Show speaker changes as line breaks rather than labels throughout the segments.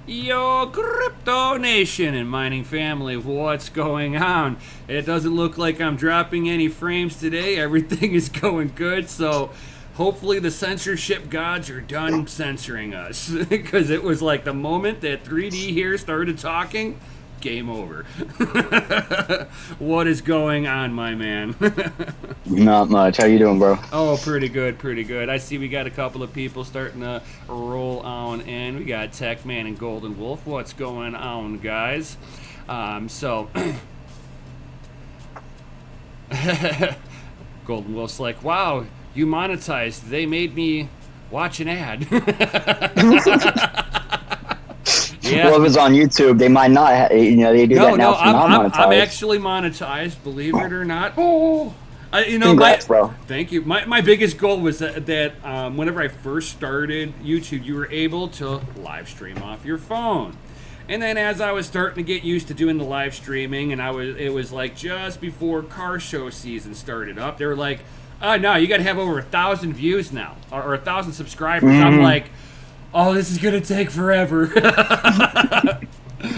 Yo, Crypto Nation and mining family, what's going on? It doesn't look like I'm dropping any frames today. Everything is going good, so hopefully the censorship gods are done censoring us. Because it was like the moment that 3D here started talking, game over. What is going on, my man?
Not much. How you doing, bro?
Oh, pretty good, pretty good. I see we got a couple of people starting to roll on in. We got Tech Man and Golden Wolf. What's going on, guys? So Golden Wolf's like, wow, you monetized. They made me watch an ad. Yeah.
Well, if it's on YouTube, they might not. They do that now for non-monetized.
I'm actually monetized, believe it or not. Oh,
Congrats, bro.
Thank you. My biggest goal was that whenever I first started YouTube, you were able to live stream off your phone. And then as I was starting to get used to doing the live streaming, and it was like just before car show season started up, they were like, oh, no, you got to have over 1,000 views now, or 1,000 subscribers.
Mm-hmm.
I'm like, oh, this is going to take forever.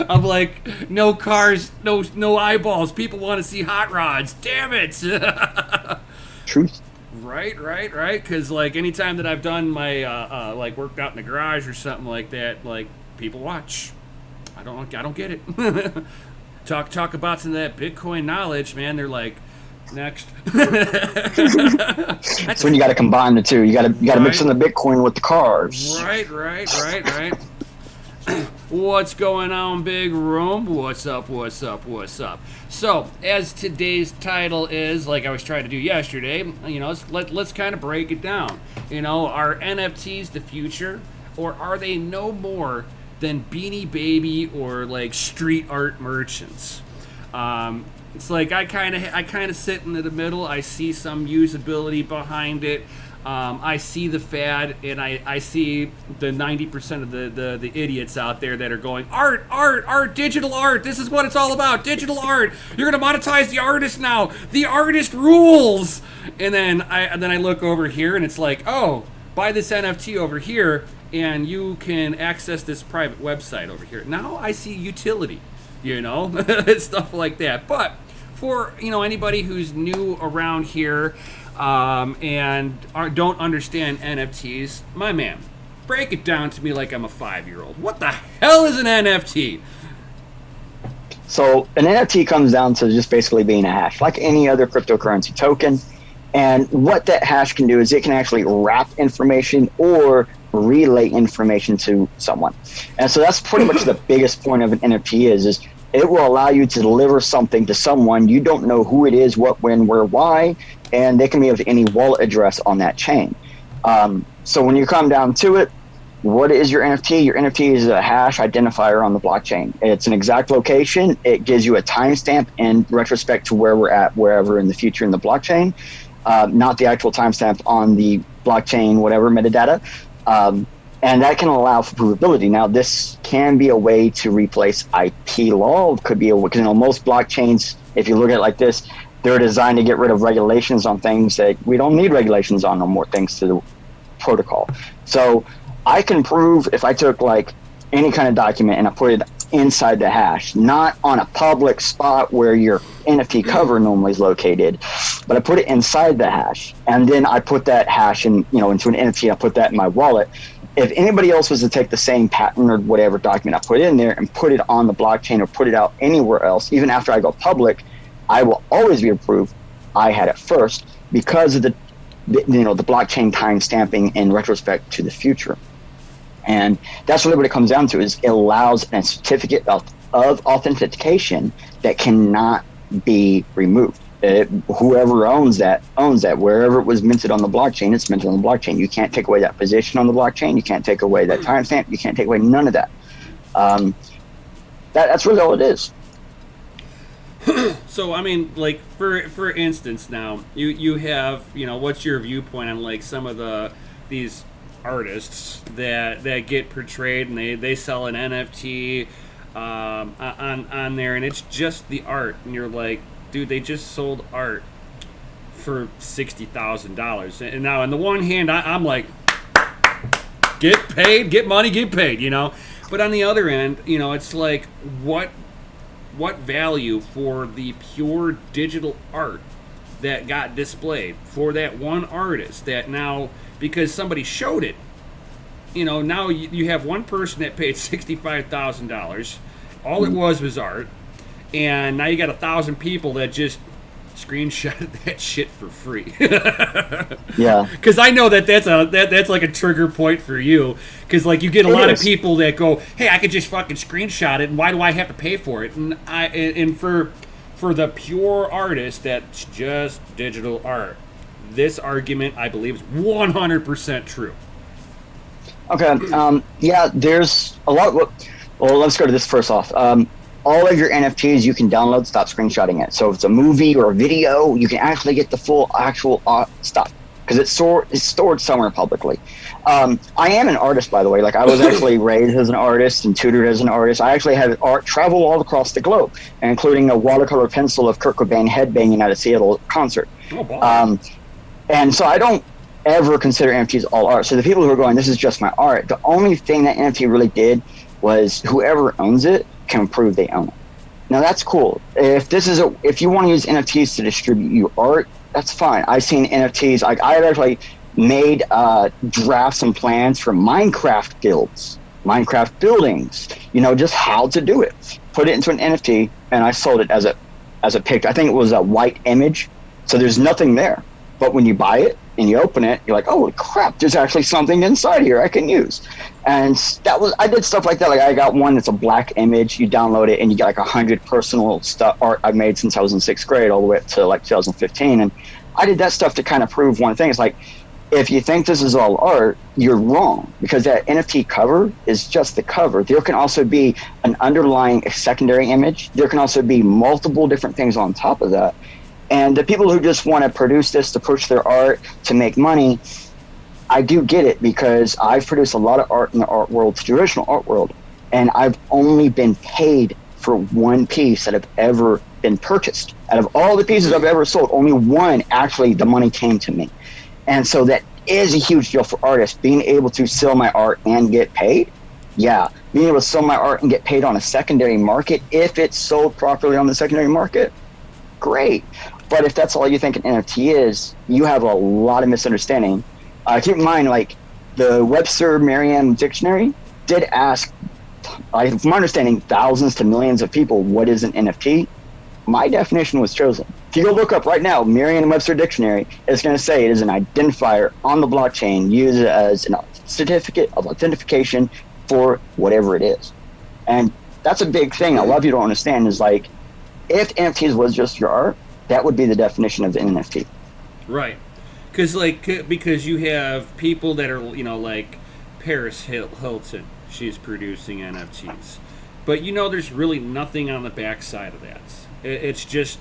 I'm like, no cars, no eyeballs. People want to see hot rods. Damn it.
Truth.
Right. Because like anytime that I've done my like worked out in the garage or something like that, like people watch. I don't get it. Talk about some of that Bitcoin knowledge, man. They're like, next.
That's when you got to combine the two. You got to mix in the Bitcoin with the cars.
Right. What's going on, big room? What's up? So, as today's title is, like I was trying to do yesterday, let's kind of break it down. Are NFTs the future, or are they no more than Beanie Baby or like street art merchants? It's like I kind of sit in the middle. I see some usability behind it. I see the fad, and I see the 90% of the idiots out there that are going, art, digital art. This is what it's all about, digital art. You're gonna monetize the artist now. The artist rules. And then I look over here, and it's like, oh, buy this NFT over here, and you can access this private website over here. Now I see utility, stuff like that. But for anybody who's new around here, and don't understand NFTs, my man, break it down to me like I'm a 5-year-old. What the hell is an NFT?
So an NFT comes down to just basically being a hash, like any other cryptocurrency token. And what that hash can do is it can actually wrap information or relay information to someone. And so that's pretty much the biggest point of an NFT is it will allow you to deliver something to someone. You don't know who it is, what, when, where, why, and they can be of any wallet address on that chain. So when you come down to it, what is your NFT? Your NFT is a hash identifier on the blockchain. It's an exact location. It gives you a timestamp in retrospect to where we're at, wherever in the future in the blockchain, not the actual timestamp on the blockchain, whatever metadata. And that can allow for provability. Now, this can be a way to replace IP law. It could be because most blockchains, if you look at it like this, they're designed to get rid of regulations on things that we don't need regulations on no more, thanks to the protocol. So I can prove if I took like any kind of document and I put it inside the hash, not on a public spot where your NFT cover normally is located, but I put it inside the hash, and then I put that hash into an NFT. I put that in my wallet. If anybody else was to take the same patent or whatever document I put in there and put it on the blockchain or put it out anywhere else, even after I go public, I will always be approved. I had it first because of the blockchain time stamping in retrospect to the future. And that's really what it comes down to, is it allows a certificate of authentication that cannot be removed. Whoever owns that. Wherever it was minted on the blockchain, it's minted on the blockchain. You can't take away that position on the blockchain. You can't take away that timestamp. You can't take away none of that. That's really all it is.
So I mean, like for instance, now you have what's your viewpoint on like some of these artists that get portrayed and they sell an NFT on there, and it's just the art, and you're like, dude, they just sold art for $60,000. And now on the one hand, I'm like, get paid, get money, get paid, But But on the other end, you know, it's like what value for the pure digital art that got displayed for that one artist that now, because somebody showed it, you know, now you have one person that paid $65,000. All it was art, and now you got 1,000 people that just screenshot that shit for free.
Yeah,
Because I know that's like a trigger point for you. Because like you get a lot of people that go, "Hey, I could just fucking screenshot it, and why do I have to pay for it?" And for the pure artist that's just digital art, this argument I believe is 100% true.
Okay. Yeah, there's a lot. Well, let's go to this first off. All of your NFTs you can download. Stop screenshotting it. So if it's a movie or a video, you can actually get the full actual stuff because it's stored somewhere publicly. I am an artist, by the way. Like I was actually raised as an artist and tutored as an artist. I actually have art travel all across the globe, including a watercolor pencil of Kurt Cobain headbanging at a Seattle concert.
Oh, wow.
And so I don't ever consider NFTs all art. So the people who are going, this is just my art. The only thing that NFT really did was whoever owns it can prove they own it. Now that's cool. If you want to use NFTs to distribute your art, that's fine. I've seen NFTs. Like I've actually made drafts and plans for Minecraft guilds, Minecraft buildings. You know, just how to do it. Put it into an NFT, and I sold it as a picture. I think it was a white image, so there's nothing there. But when you buy it and you open it, you're like, oh crap, there's actually something inside here I can use. And I did stuff like that. Like I got one that's a black image. You download it and you get like 100 personal art I've made since I was in 6th grade all the way up to like 2015. And I did that stuff to kind of prove one thing. It's like, if you think this is all art, you're wrong, because that NFT cover is just the cover. There can also be an underlying secondary image. There can also be multiple different things on top of that. And the people who just want to produce this to push their art to make money, I do get it, because I've produced a lot of art in the art world, traditional art world, and I've only been paid for one piece that have ever been purchased. Out of all the pieces I've ever sold, only one actually the money came to me. And so that is a huge deal for artists, being able to sell my art and get paid. Yeah, being able to sell my art and get paid on a secondary market, if it's sold properly on the secondary market, great. But if that's all you think an NFT is, you have a lot of misunderstanding. Keep in mind, like the Webster Merriam Dictionary did ask, from my understanding, thousands to millions of people, what is an NFT? My definition was chosen. If you go look up right now, Merriam-Webster Dictionary, it's going to say it is an identifier on the blockchain used as a certificate of authentication for whatever it is. And that's a big thing a lot of people don't understand, is like, if NFTs was just your art, that would be the definition of the NFT.
Right. Because you have people that are, you know, like Paris Hilton, she's producing NFTs. But, you know, there's really nothing on the backside of that. It's just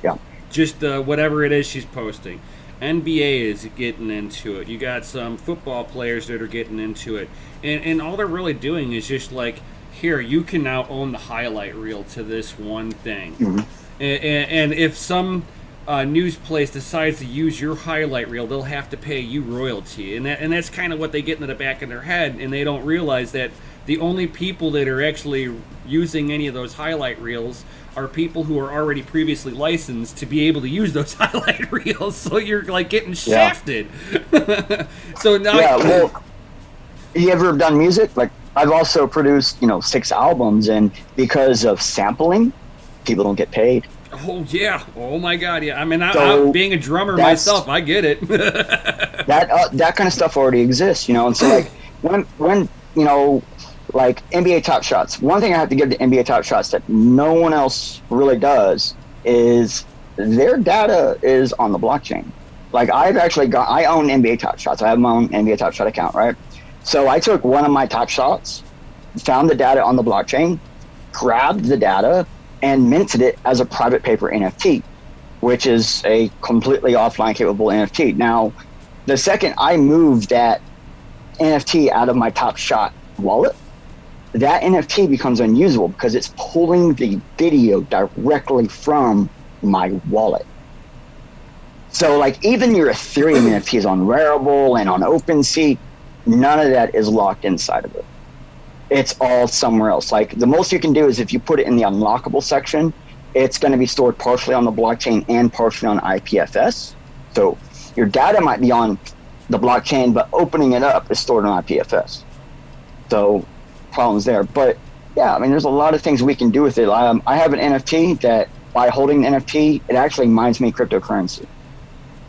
whatever it is she's posting. NBA is getting into it. You got some football players that are getting into it. And all they're really doing is just like, here, you can now own the highlight reel to this one thing. Mm-hmm. And if some news place decides to use your highlight reel, they'll have to pay you royalty. And that's kind of what they get into the back of their head, and they don't realize that the only people that are actually using any of those highlight reels are people who are already previously licensed to be able to use those highlight reels. So you're like getting shafted. Yeah. So now,
well, you ever done music? Like I've also produced, 6 albums, and because of sampling, people don't get paid.
Oh yeah! Oh my God! Yeah, I mean, I'm being a drummer myself. I get it.
that kind of stuff already exists, and so like when like NBA Top Shots. One thing I have to give to NBA Top Shots that no one else really does is their data is on the blockchain. Like I own NBA Top Shots. I have my own NBA Top Shot account, right? So I took one of my Top Shots, found the data on the blockchain, grabbed the data, and minted it as a private paper NFT, which is a completely offline capable NFT. Now, the second I moved that NFT out of my Top Shot wallet, that NFT becomes unusable because it's pulling the video directly from my wallet. So like even your Ethereum NFTs on Rarible and on OpenSea, none of that is locked inside of it. it's all somewhere else. Like the most you can do is if you put it in the unlockable section, it's going to be stored partially on the blockchain and partially on IPFS. So your data might be on the blockchain, but opening it up is stored on IPFS. So problems there. But yeah, I mean, there's a lot of things we can do with it. I have an NFT that by holding the NFT, it actually mines me cryptocurrency.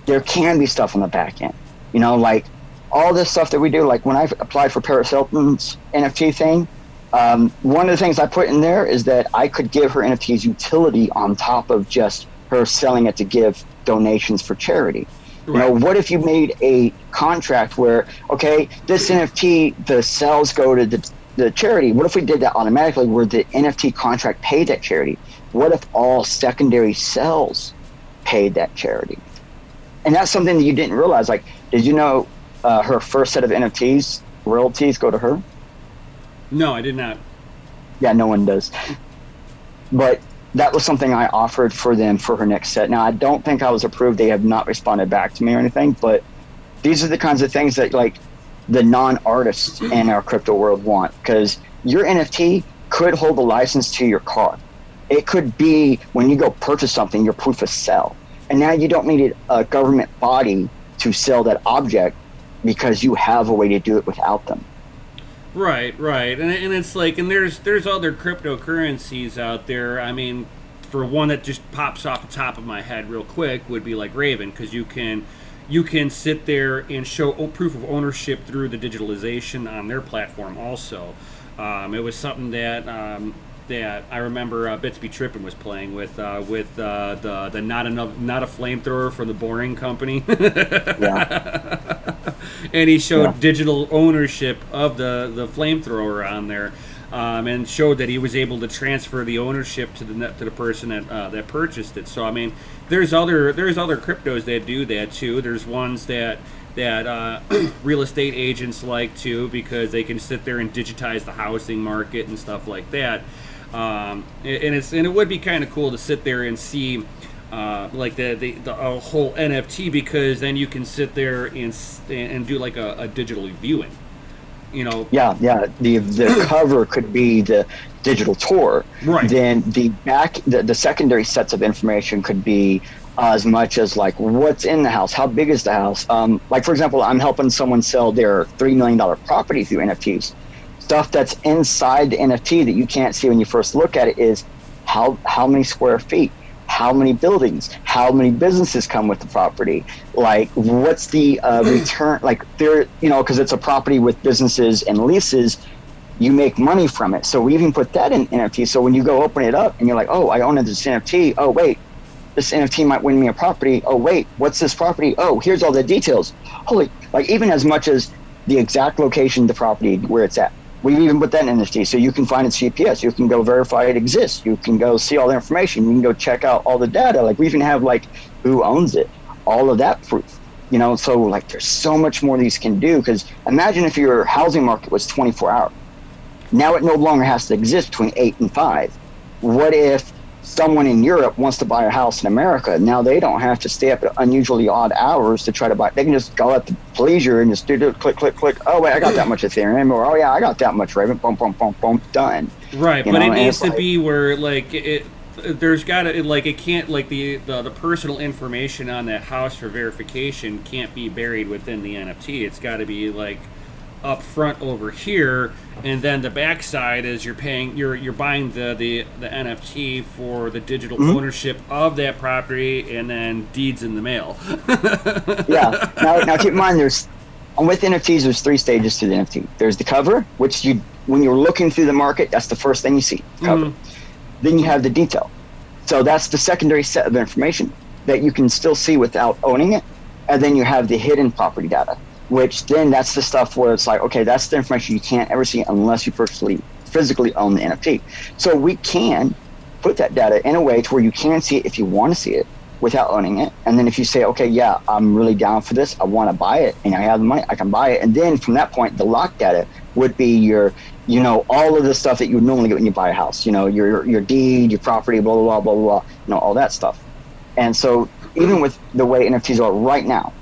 There can be stuff on the back end, you know, like all this stuff that we do. Like when I applied for Paris Hilton's NFT thing, one of the things I put in there is that I could give her NFTs utility on top of just her selling it to give donations for charity. Right. You know, what if you made a contract where, okay, this NFT, the sales go to the charity. What if we did that automatically where the NFT contract paid that charity? What if all secondary sales paid that charity? And that's something that you didn't realize. Like, did you know her first set of NFTs, royalties go to her?
No, I did not.
Yeah, no one does. But that was something I offered for them for her next set. Now, I don't think I was approved. They have not responded back to me or anything, but these are the kinds of things that like the non-artists in our crypto world want, because your NFT could hold a license to your car. It could be when you go purchase something, your proof of sale. And now you don't need a government body to sell that object because you have a way to do it without them.
Right, and it's like, and there's other cryptocurrencies out there. I mean, for one that just pops off the top of my head real quick would be like Raven, because you can sit there and show proof of ownership through the digitalization on their platform. Also, it was something that I remember Bitsby Trippin was playing with the not a flamethrower from the Boring Company.
Yeah.
And he showed digital ownership of the flamethrower on there, and showed that he was able to transfer the ownership to the person that purchased it. So I mean, there's other cryptos that do that too. There's ones that real estate agents like too, because they can sit there and digitize the housing market and stuff like that. And it would be kind of cool to sit there and see like the whole NFT, because then you can sit there and do like a digital viewing, you know. Yeah.
The cover could be the digital tour.
Right.
Then the secondary sets of information could be as much as like what's in the house, how big is the house. Like for example, I'm helping someone sell their $3 million property through NFTs. Stuff that's inside the NFT that you can't see when you first look at it is how many square feet, how many buildings, how many businesses come with the property, like what's the return, like there, you know, because it's a property with businesses and leases, you make money from it. So we even put that in NFT. So when you go open it up and you're like, oh, I own this NFT. Oh, wait, this NFT might win me a property. Oh, wait, what's this property? Oh, here's all the details. Holy, like even as much as the exact location of the property, where it's at. We even put that in NFT, so you can find its GPS. You can go verify it exists. You can go see all the information. You can go check out all the data. Like we even have like who owns it, all of that proof. You know, so like there's so much more these can do. Because imagine if your housing market was 24 hours. Now it no longer has to exist between 8 and 5. What if someone in Europe wants to buy a house in America? Now they don't have to stay up at unusually odd hours to try to buy. They can just go at the pleasure and just do it, click. Oh wait, I got that much Ethereum, or oh yeah, I got that much Raven. Boom, boom, boom, boom, done.
Right, but it needs to be where like there's gotta like it can't like the personal information on that house for verification can't be buried within the NFT. It's got to be like up front over here, and then the backside is you're buying the NFT for the digital ownership of that property, and then deeds in the mail.
Yeah. Now keep in mind, with NFTs, there's 3 stages to the NFT. There's the cover, which when you're looking through the market, that's the first thing you see, cover. Then you have the detail. So that's the secondary set of information that you can still see without owning it. And then you have the hidden property data, which then that's the stuff where it's like, okay, that's the information you can't ever see unless you physically own the NFT. So we can put that data in a way to where you can see it if you want to see it without owning it. And then if you say, okay, yeah, I'm really down for this, I want to buy it, and I have the money, I can buy it. And then from that point, the locked data would be your, you know, all of the stuff that you would normally get when you buy a house, you know, your deed, your property, blah, blah, blah, blah, blah, you know, all that stuff. And so even with the way NFTs are right now,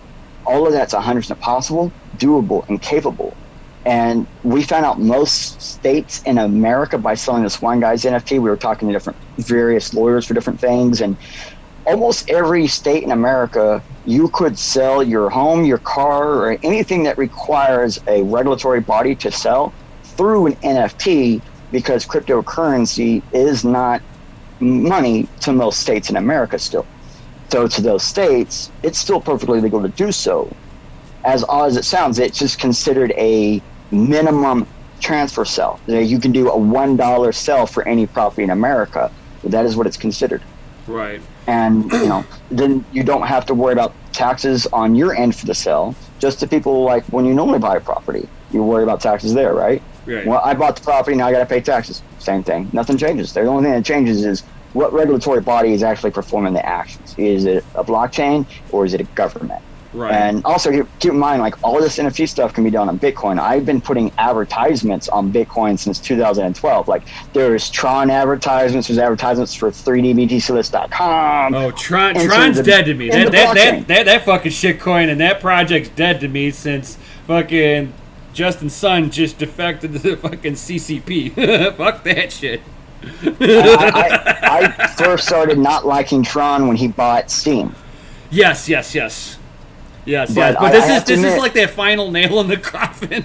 all of that's 100% possible, doable, and capable. And we found out most states in America by selling this one guy's NFT. We were talking to different various lawyers for different things, and almost every state in America, you could sell your home, your car, or anything that requires a regulatory body to sell through an NFT, because cryptocurrency is not money to most states in America still. So to those states, it's still perfectly legal to do so. As odd as it sounds, it's just considered a minimum transfer sell. You can do a $1 sell for any property in America. That is what it's considered.
Right.
And then you don't have to worry about taxes on your end for the sale. Just to people like when you normally buy a property, you worry about taxes there, right?
Right.
Well, I bought the property, now I got to pay taxes. Same thing. Nothing changes. The only thing that changes is what regulatory body is actually performing the actions. Is it a blockchain or is it a government?
Right.
And also keep in mind, like, all this NFT stuff can be done on Bitcoin. I've been putting advertisements on Bitcoin since 2012. Like, there's Tron advertisements, there's advertisements for 3dbtclist.com.
Oh, Tron's dead to me. That fucking shitcoin and that project's dead to me since fucking Justin Sun just defected to the fucking CCP. Fuck that shit.
I first started not liking Tron when he bought Steam.
Yes. But this is like that final nail in the coffin.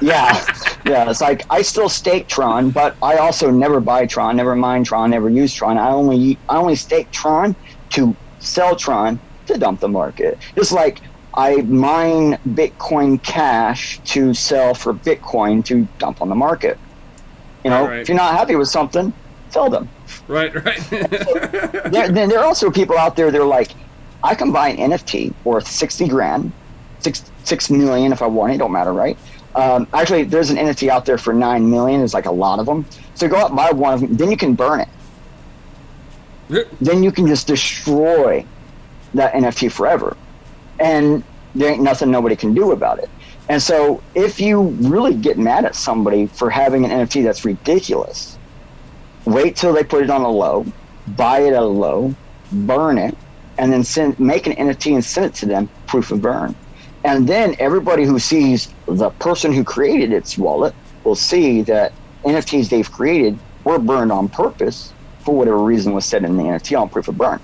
yeah. It's like, I still stake Tron, but I also never buy Tron, never mine Tron, never use Tron. I only stake Tron to sell Tron to dump the market. Just like I mine Bitcoin Cash to sell for Bitcoin to dump on the market.
Right.
If you're not happy with something, sell them.
Right.
There are also people out there that are like, I can buy an NFT worth 60 grand, 6 million if I want it, don't matter, right? Actually, there's an NFT out there for 9 million. There's like a lot of them. So go out and buy one of them, then you can burn it. Then you can just destroy that NFT forever. And there ain't nothing nobody can do about it. And so if you really get mad at somebody for having an NFT that's ridiculous, wait till they put it on a low, buy it at a low, burn it, and then make an NFT and send it to them, proof of burn. And then everybody who sees the person who created its wallet will see that NFTs they've created were burned on purpose for whatever reason was said in the NFT on proof of burn.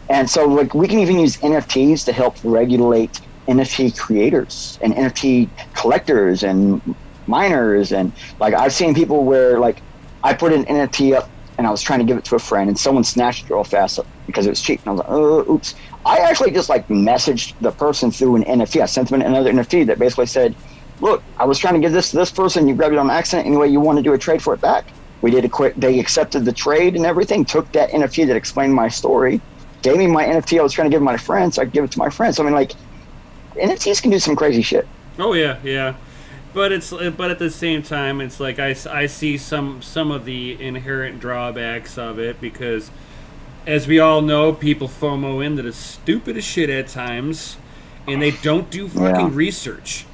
And so, like, we can even use NFTs to help regulate NFT creators and NFT collectors and miners. And like, I've seen people where, like, I put an NFT up and I was trying to give it to a friend and someone snatched it real fast because it was cheap. And I was like, oh, oops. I actually just like messaged the person through an NFT. I sent them another NFT that basically said, look, I was trying to give this to this person. You grabbed it on accident. Anyway, you want to do a trade for it back? We did a quick, they accepted the trade and everything, took that NFT that explained my story, gave me my NFT I was trying to give my friend, so I could give it to my friend. So I mean, like, NFTs can do some crazy shit.
Oh yeah. But at the same time, it's like I see some of the inherent drawbacks of it, because as we all know, people FOMO into the stupidest shit at times, and they don't do fucking research.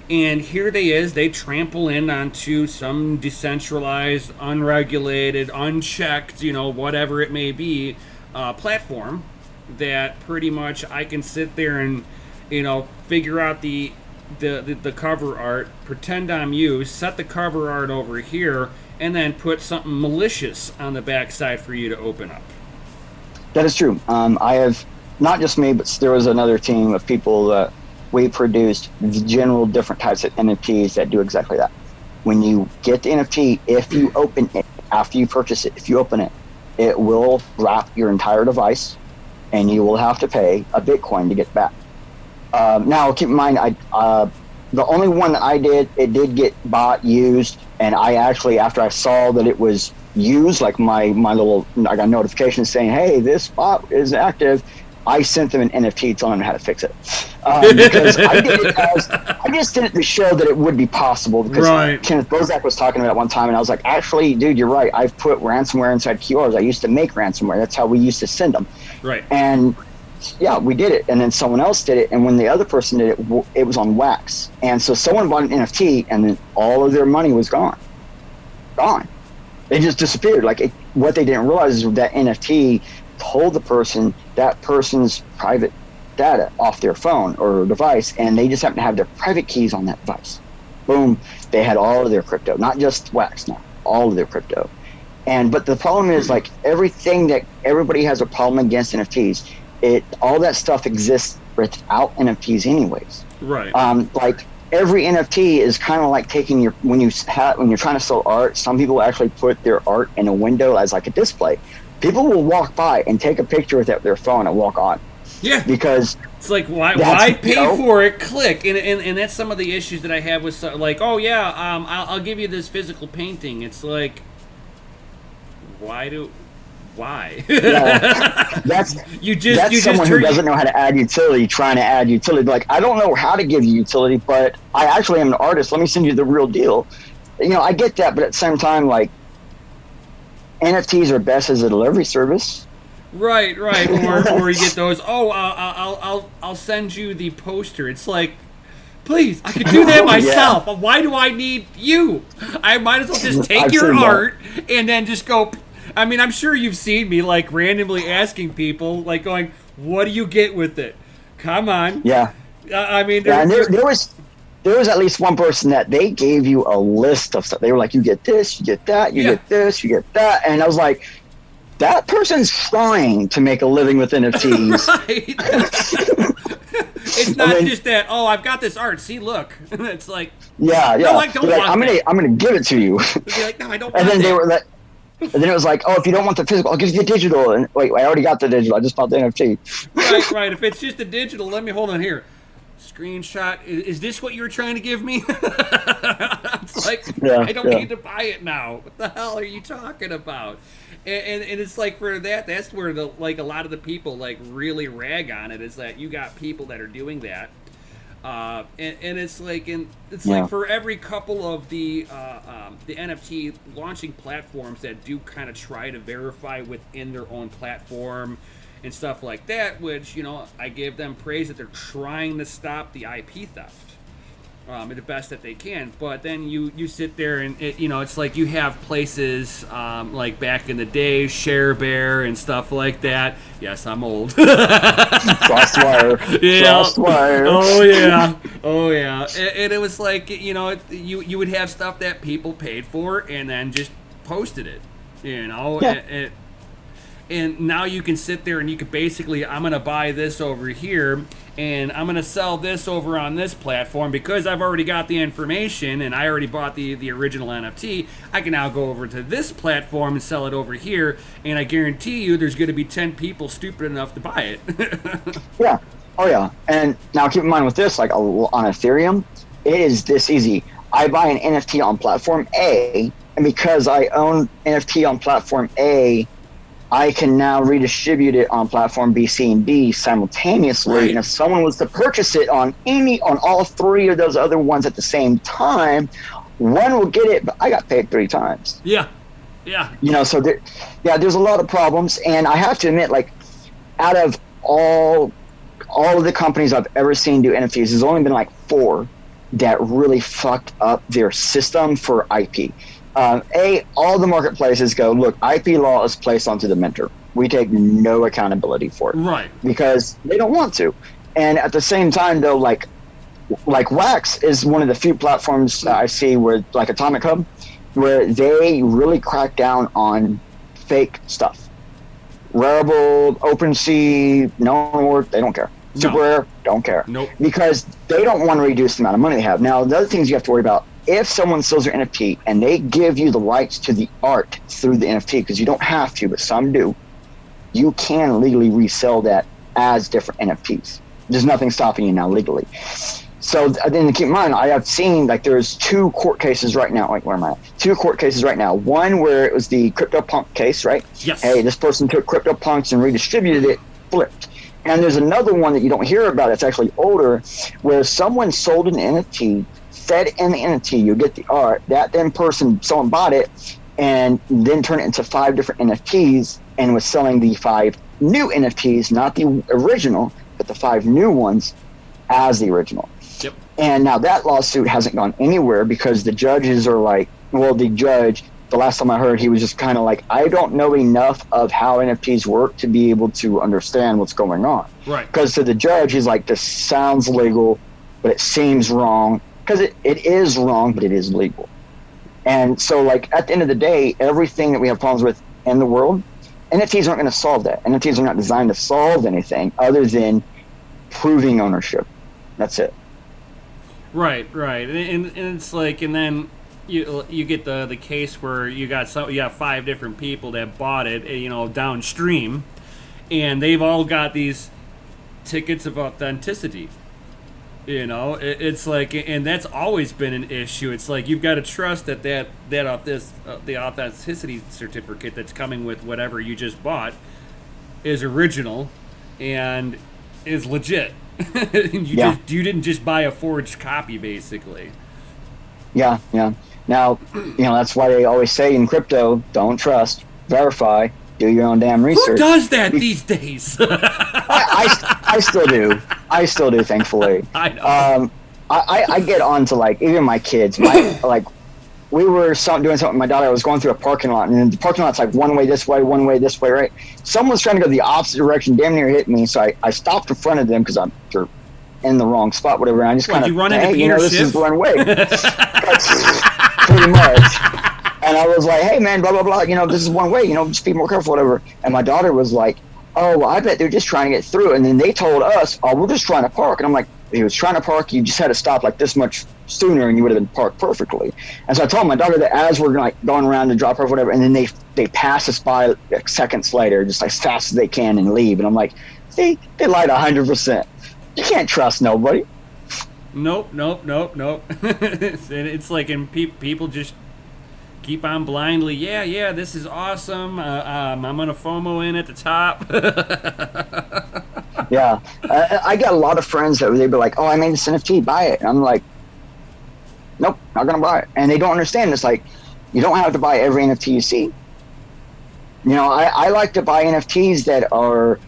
And here they trample in onto some decentralized, unregulated, unchecked, whatever it may be, platform that pretty much I can sit there and, figure out the cover art, pretend I'm you, set the cover art over here, and then put something malicious on the backside for you to open up.
That is true. I have, not just me, but there was another team of people that we produced general different types of NFTs that do exactly that. When you get the NFT, if you open it, after you purchase it, if you open it, it will wrap your entire device, and you will have to pay a Bitcoin to get back. Now, keep in mind, the only one that I did, it did get bought, used, and I actually, after I saw that it was used, like I got notifications saying, hey, this bot is active, I sent them an NFT telling them how to fix it. Because I just did it to show that it would be possible, because Kenneth Bozak was talking about it one time, and I was like, actually, dude, you're right. I've put ransomware inside QRs. I used to make ransomware. That's how we used to send them.
Right.
And yeah, we did it, and then someone else did it, and when the other person did it, it was on wax. And so someone bought an NFT, and then all of their money was gone. It just disappeared. Like, what they didn't realize is that NFT told the person that person's private data off their phone or device, and they just happen to have their private keys on that device. boom, they had all of their crypto, not just Wax now, all of their crypto. But the problem is, like, everything that everybody has a problem against NFTs, all that stuff exists without NFTs anyways.
Right.
Like, every NFT is kind of like taking when you're trying to sell art, some people actually put their art in a window as like a display. People will walk by and take a picture with their phone and walk on.
Yeah.
Because
it's like, why pay for it? Click. And that's some of the issues that I have with, like, oh yeah, I'll give you this physical painting. It's like, why?
Yeah, that's someone who doesn't know how to add utility trying to add utility. Like, I don't know how to give you utility, but I actually am an artist. Let me send you the real deal. I get that, but at the same time, like, NFTs are best as a delivery service.
Right. Or you get those. Oh, I'll send you the poster. It's like, please, I could do that myself. Yeah. Why do I need you? I might as well just take your art and then just go. I mean, I'm sure you've seen me, like, randomly asking people, like, going, what do you get with it? Come on.
Yeah.
I mean,
and there was at least one person that they gave you a list of stuff. They were like, you get this, you get that, you get this, you get that. And I was like, that person's trying to make a living with NFTs.
It's not just that, oh, I've got this art. See, look. It's like,
yeah.
No, I don't want
that. I'm gonna give it to you.
They'd be like, no, I don't want
and then
that.
they were like, and then it was like, oh, if you don't want the physical, I'll give you the digital. And wait, I already got the digital. I just bought the NFT.
Right. If it's just a digital, let me hold on here. Screenshot. Is this what you were trying to give me? It's like, I don't need to buy it now. What the hell are you talking about? And it's like, for that's where a lot of the people, like, really rag on it, is that you got people that are doing that. And it's like, like, for every couple of the NFT launching platforms that do kind of try to verify within their own platform and stuff like that, which, I give them praise that they're trying to stop the IP theft the best that they can. But then you sit there and it's like, you have places like back in the day, ShareBear and stuff like that. Yes, I'm old.
Crosswire.
Yeah.
Crosswire.
Oh yeah. And it was like, you would have stuff that people paid for and then just posted it.
Yeah.
And now you can sit there and you can basically, I'm going to buy this over here and I'm going to sell this over on this platform because I've already got the information and I already bought the original NFT. I can now go over to this platform and sell it over here, and I guarantee you there's going to be 10 people stupid enough to buy it.
Yeah. Oh, yeah. And now keep in mind with this, like, on Ethereum, it is this easy. I buy an NFT on platform A, and because I own NFT on platform A, I can now redistribute it on platform B, C, and D simultaneously. Right. And if someone was to purchase it on all three of those other ones at the same time, one will get it, but I got paid 3 times.
Yeah.
So there's a lot of problems. And I have to admit, like, out of all of the companies I've ever seen do NFTs, there's only been like 4 that really fucked up their system for IP. All the marketplaces go, look, IP law is placed onto the minter. We take no accountability for it.
Right.
Because they don't want to. And at the same time, though, like Wax is one of the few platforms that I see where, like Atomic Hub, where they really crack down on fake stuff. Rarible, OpenSea, they don't care. Super Rare, don't care.
Nope.
Because they don't want to reduce the amount of money they have. Now, the other things you have to worry about, if someone sells your NFT and they give you the rights to the art through the NFT, because you don't have to, but some do, you can legally resell that as different NFTs. There's nothing stopping you now legally. So then keep in mind, I have seen, like, there's 2 court cases right now. Like, where am I at? 2 court cases right now. One where it was the CryptoPunk case, right?
Yes.
Hey, this person took CryptoPunks and redistributed it, flipped. And there's another one that you don't hear about, it's actually older, where someone sold an NFT, fed in the NFT, you get the art, someone bought it, and then turned it into 5 different NFTs, and was selling the 5 new NFTs, not the original, but the 5 new ones as the original.
Yep.
And now that lawsuit hasn't gone anywhere because the judges are like, the last time I heard, he was just kind of like, I don't know enough of how NFTs work to be able to understand what's going on.
Right.
Because to the judge, he's like, this sounds legal, but it seems wrong. because it is wrong, but it is legal. And so, like, at the end of the day, everything that we have problems with in the world, NFTs aren't going to solve that. NFTs are not designed to solve anything other than proving ownership. That's it.
Right. And it's like, and then you get the case where you got 5 different people that bought it, downstream, and they've all got these tickets of authenticity. It's like, and that's always been an issue. It's like you've got to trust that the authenticity certificate that's coming with whatever you just bought is original and is legit. You didn't just buy a forged copy, basically.
Yeah. Now, that's why they always say in crypto, don't trust, verify, do your own damn research.
Who does that these days?
I still do. I still do, thankfully.
I know.
I get on to, like, even my kids. We were doing something with my daughter. I was going through a parking lot, and the parking lot's like one way this way, right? Someone was trying to go the opposite direction, damn near hit me, so I stopped in front of them because they're in the wrong spot, whatever. And I just kind of,
you run into Peter
this
Schiff?
is the wrong way. Pretty much. And I was like, hey, man, blah, blah, blah, this is one way, just be more careful, whatever. And my daughter was like, oh, well, I bet they're just trying to get through. And then they told us, oh, we're just trying to park. And I'm like, he was trying to park, you just had to stop like this much sooner and you would have been parked perfectly. And so I told my daughter that as we're like going around to drop her or whatever, and then they pass us by like seconds later, just like as fast as they can and leave. And I'm like, see, they lied 100%. You can't trust nobody.
Nope. It's like, and people just keep on blindly, yeah, this is awesome. I'm going to FOMO in at the top.
Yeah. I get a lot of friends that they'd be like, oh, I made this NFT, buy it. And I'm like, nope, not going to buy it. And they don't understand. It's like, you don't have to buy every NFT you see. I like to buy NFTs that are,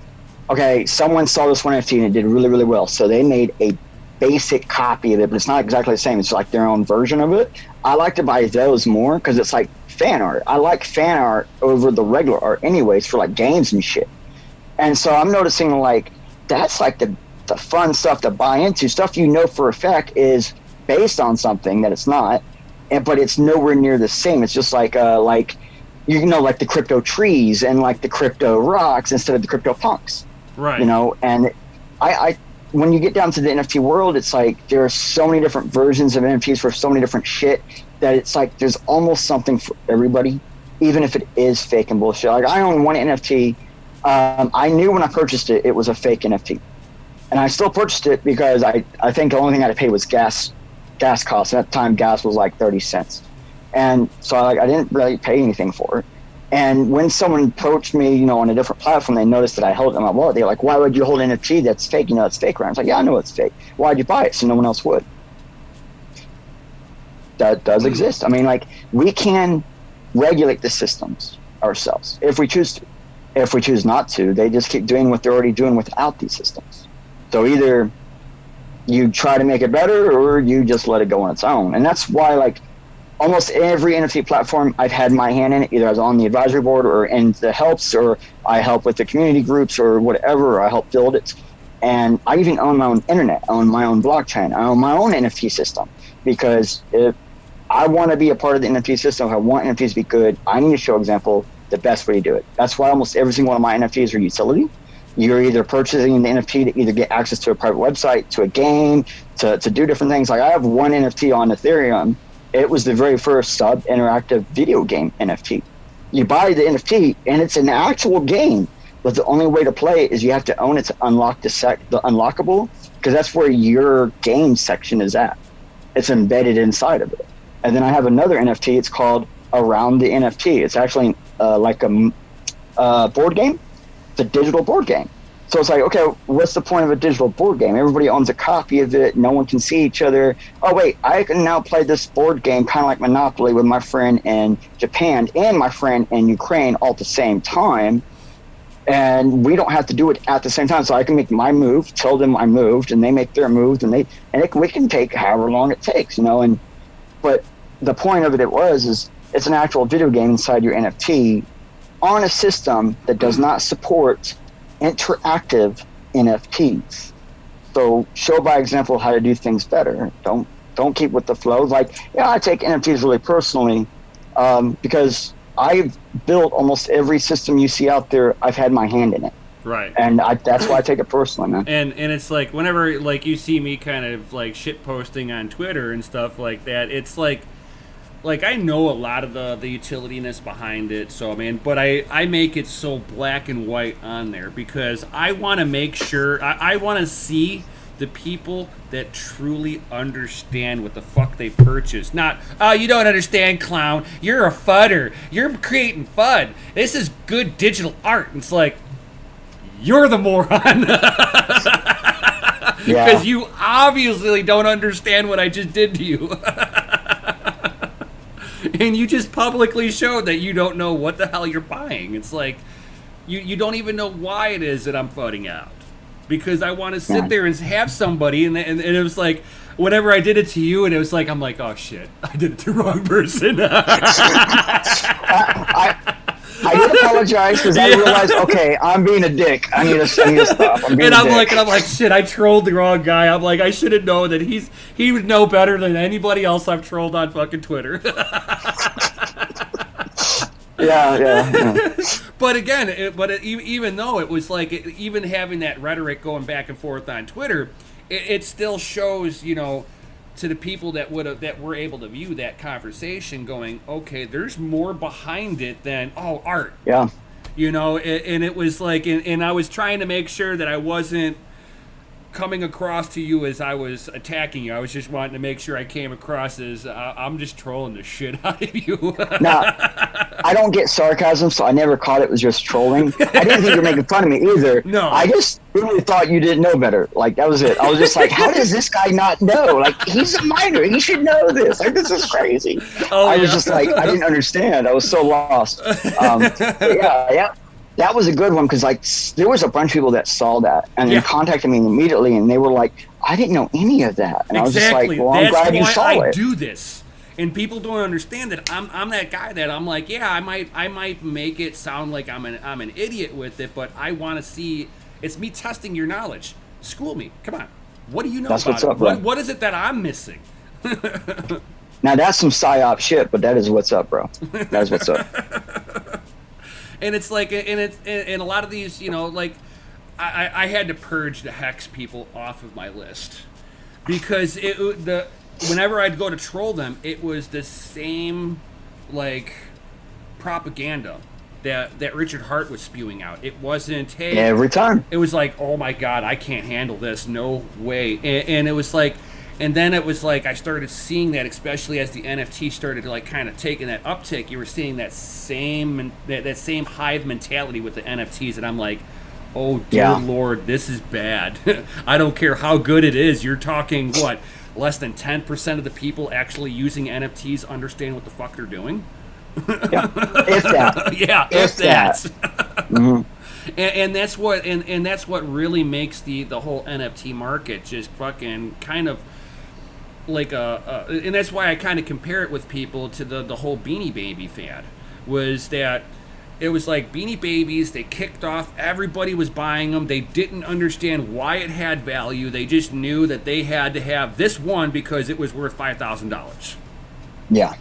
okay, someone saw this one NFT and it did really, really well. So they made a basic copy of it, but it's not exactly the same. It's like their own version of it. I like to buy those more because it's like fan art. I like fan art over the regular art anyways for like games and shit. And so I'm noticing like that's like the fun stuff to buy into. Stuff for a fact is based on something that it's not, but it's nowhere near the same. It's just like like the crypto trees and like the crypto rocks instead of the crypto punks.
Right.
And I when you get down to the NFT world, it's like there are so many different versions of NFTs for so many different shit that it's like there's almost something for everybody, even if it is fake and bullshit. Like I own one NFT. I knew when I purchased it, it was a fake NFT. And I still purchased it because I think the only thing I had to pay was gas costs. At the time, gas was like 30 cents. And so I didn't really pay anything for it. And when someone approached me, on a different platform, they noticed that I held it in my wallet. They're like, why would you hold an NFT that's fake? It's fake, right? I was like, yeah, I know it's fake. Why'd you buy it? So no one else would. That does exist. I mean, like, we can regulate the systems ourselves if we choose to. If we choose not to, they just keep doing what they're already doing without these systems. So either you try to make it better or you just let it go on its own. And that's why, like, almost every NFT platform I've had my hand in it, either I was on the advisory board or in the helps, or I help with the community groups or whatever, or I help build it. And I even own my own internet, I own my own blockchain, I own my own NFT system, because if I want to be a part of the NFT system, if I want NFTs to be good, I need to show example the best way to do it. That's why almost every single one of my NFTs are utility. You're either purchasing the NFT to either get access to a private website, to a game, to do different things. Like I have one NFT on Ethereum. It was the very first sub-interactive video game NFT. You buy the NFT, and it's an actual game, but the only way to play it is you have to own it to unlock the unlockable, because that's where your game section is at. It's embedded inside of it. And then I have another NFT. It's called Around the NFT. It's actually like a board game. It's a digital board game. So it's like, okay, what's the point of a digital board game? Everybody owns a copy of it. No one can see each other. Oh, wait, I can now play this board game kind of like Monopoly with my friend in Japan and my friend in Ukraine all at the same time. And we don't have to do it at the same time. So I can make my move, tell them I moved, and they make their move, and we can take however long it takes, But the point of it is it's an actual video game inside your NFT on a system that does not support interactive NFTs. So show by example how to do things better. Don't Don't keep with the flow. Like, yeah, I take NFTs really personally because I've built almost every system you see out there. I've had my hand in it.
Right.
And that's why I take it personally, man.
And it's like whenever like you see me kind of like shit posting on Twitter and stuff like that, it's like I know a lot of the utilityness behind it. So I mean, but I make it so black and white on there because I want to make sure I want to see the people that truly understand what the fuck they purchase. Not, oh, you don't understand, clown. You're a fudder. You're creating FUD. This is good digital art. And it's like, you're the moron. Because you obviously don't understand what I just did to you. And you just publicly showed that you don't know what the hell you're buying. It's like, you don't even know why it is that I'm fudding out. Because I want to sit there and have somebody, and it was like, whenever I did it to you, and it was like, I'm like, oh shit, I did it to the wrong person.
I did apologize because I realized, okay, I'm being a dick. I need to stop. I'm
like, shit, I trolled the wrong guy. I'm like, I should have known that he would know better than anybody else I've trolled on fucking Twitter. Yeah. But again, even though it was like, even having that rhetoric going back and forth on Twitter, it still shows, you know, to the people that were able to view that conversation, going, okay, there's more behind it than art.
Yeah.
You know, and it was like, and I was trying to make sure that I wasn't coming across to you as I was attacking you. I was just wanting to make sure I came across as I'm just trolling the shit out of you.
Now, I don't get sarcasm, so I never caught it was just trolling. I didn't think you were making fun of me either.
No.
I just really thought you didn't know better. Like, that was it. I was just like, how does this guy not know? Like, he's a minor. He should know this. Like, this is crazy. I was just like, I didn't understand. I was so lost. Yeah. That was a good one because, like, there was a bunch of people that saw that and then contacted me immediately, and they were like, I didn't know any of that. And I was just like, well, I'm glad you saw it.
I do this. And people don't understand that I'm that guy that I'm like, yeah, I might make it sound like I'm an idiot with it, but I want to see, it's me testing your knowledge. School me. Come on. What do you know
that's
about
what's
it?
Up, bro.
What is it that I'm missing?
Now, that's some psyop shit, but that is what's up, bro. That is what's up.
And it's like, and a lot of these, you know, like, I had to purge the Hex people off of my list because whenever I'd go to troll them, it was the same, like, propaganda that Richard Hart was spewing out. It wasn't, hey,
every time.
It was like, oh my God, I can't handle this, no way. And it was like, and then it was like I started seeing that, especially as the NFT started to like kind of taking that uptick. You were seeing that same hive mentality with the NFTs, and I'm like, oh dear Lord, this is bad. I don't care how good it is. You're talking what, less than 10% of the people actually using NFTs understand what the fuck they're doing.
Yeah, if that.
Yeah, if that.
Mm-hmm.
And that's what and that's what really makes the whole NFT market just fucking kind of like and that's why I kind of compare it with people to the whole Beanie Baby fad, was that it was like Beanie Babies, they kicked off, everybody was buying them, they didn't understand why it had value, they just knew that they had to have this one because it was worth $5,000.
Yeah.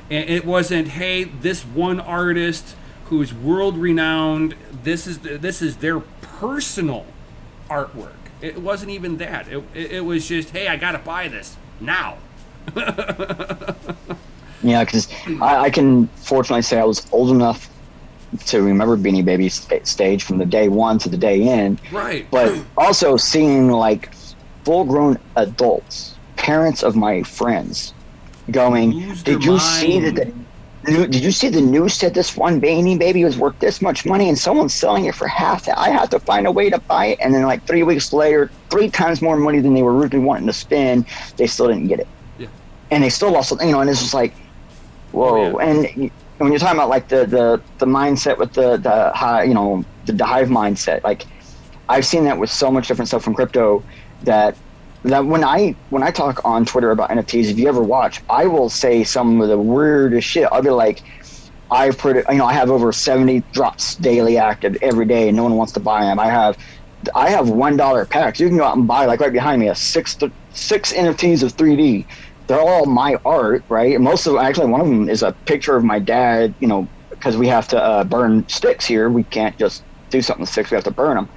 And it wasn't, hey, this one artist who's world renowned, this is their personal artwork. It wasn't even that. It was just, hey, I gotta buy this now.
Yeah, because I can fortunately say I was old enough to remember Beanie Baby's stage from the day one to the day end.
Right.
But also seeing like full-grown adults, parents of my friends, going, did you see that? Did you see the news said this one Beanie Baby was worth this much money and someone's selling it for half that? I have to find a way to buy it. And then like 3 weeks later, 3 times more money than they were originally wanting to spend, they still didn't get it. Yeah. And they still lost, you know, and it's just like, whoa. Oh, yeah. And when you're talking about like the mindset with the high, you know, the hive mindset, like I've seen that with so much different stuff from crypto that when I talk on Twitter about NFTs, if you ever watch, I will say some of the weirdest shit. I'll be like, I have over 70 drops daily active every day, and no one wants to buy them. I have $1 packs. You can go out and buy, like right behind me, six NFTs of 3D, they're all my art, right? Most of actually one of them is a picture of my dad, you know, because we have to burn sticks here. We can't just do something with sticks. We have to burn them.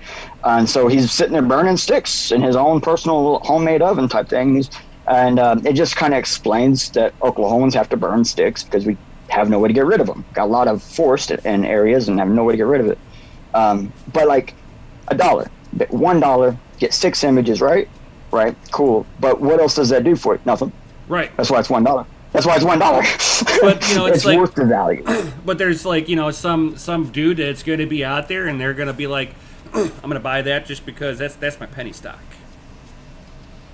And so he's sitting there burning sticks in his own personal homemade oven type thing. It just kind of explains that Oklahomans have to burn sticks because we have no way to get rid of them. Got a lot of forest in areas and have no way to get rid of it. But like $1, get 6 images, right? Right, cool. But what else does that do for you? Nothing.
Right.
That's why it's $1. That's why it's $1.
But you know, it's like,
worth the value.
But there's like, you know, some dude that's going to be out there and they're going to be like, I'm going to buy that just because that's my penny stock.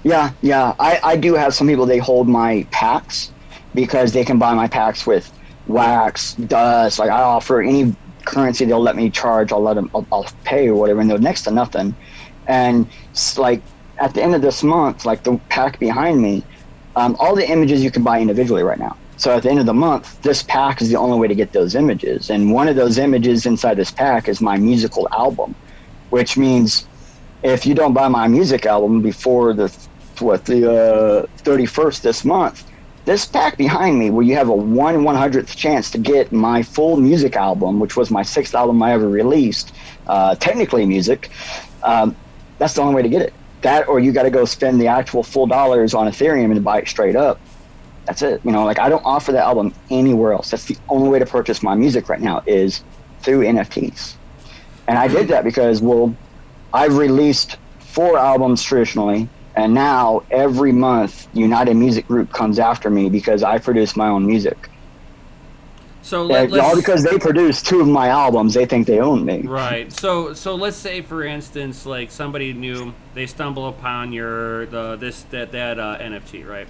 Yeah. I do have some people, they hold my packs because they can buy my packs with wax, dust. Like I offer any currency they'll let me charge. I'll pay or whatever, and they're next to nothing. And it's like at the end of this month, like the pack behind me, all the images you can buy individually right now. So at the end of the month, this pack is the only way to get those images. And one of those images inside this pack is my musical album, which means if you don't buy my music album before the 31st this month, this pack behind me, where you have a 1/100th chance to get my full music album, which was my 6th album I ever released, technically music, that's the only way to get it. That, or you got to go spend the actual full dollars on Ethereum and buy it straight up. That's it. You know, like I don't offer that album anywhere else. That's the only way to purchase my music right now is through NFTs. And I did that because, well, I've released 4 albums traditionally, and now every month United Music Group comes after me because I produce my own music.
So
all because they produced 2 of my albums, they think they own me.
Right. So let's say, for instance, like somebody new, they stumble upon your that NFT, right?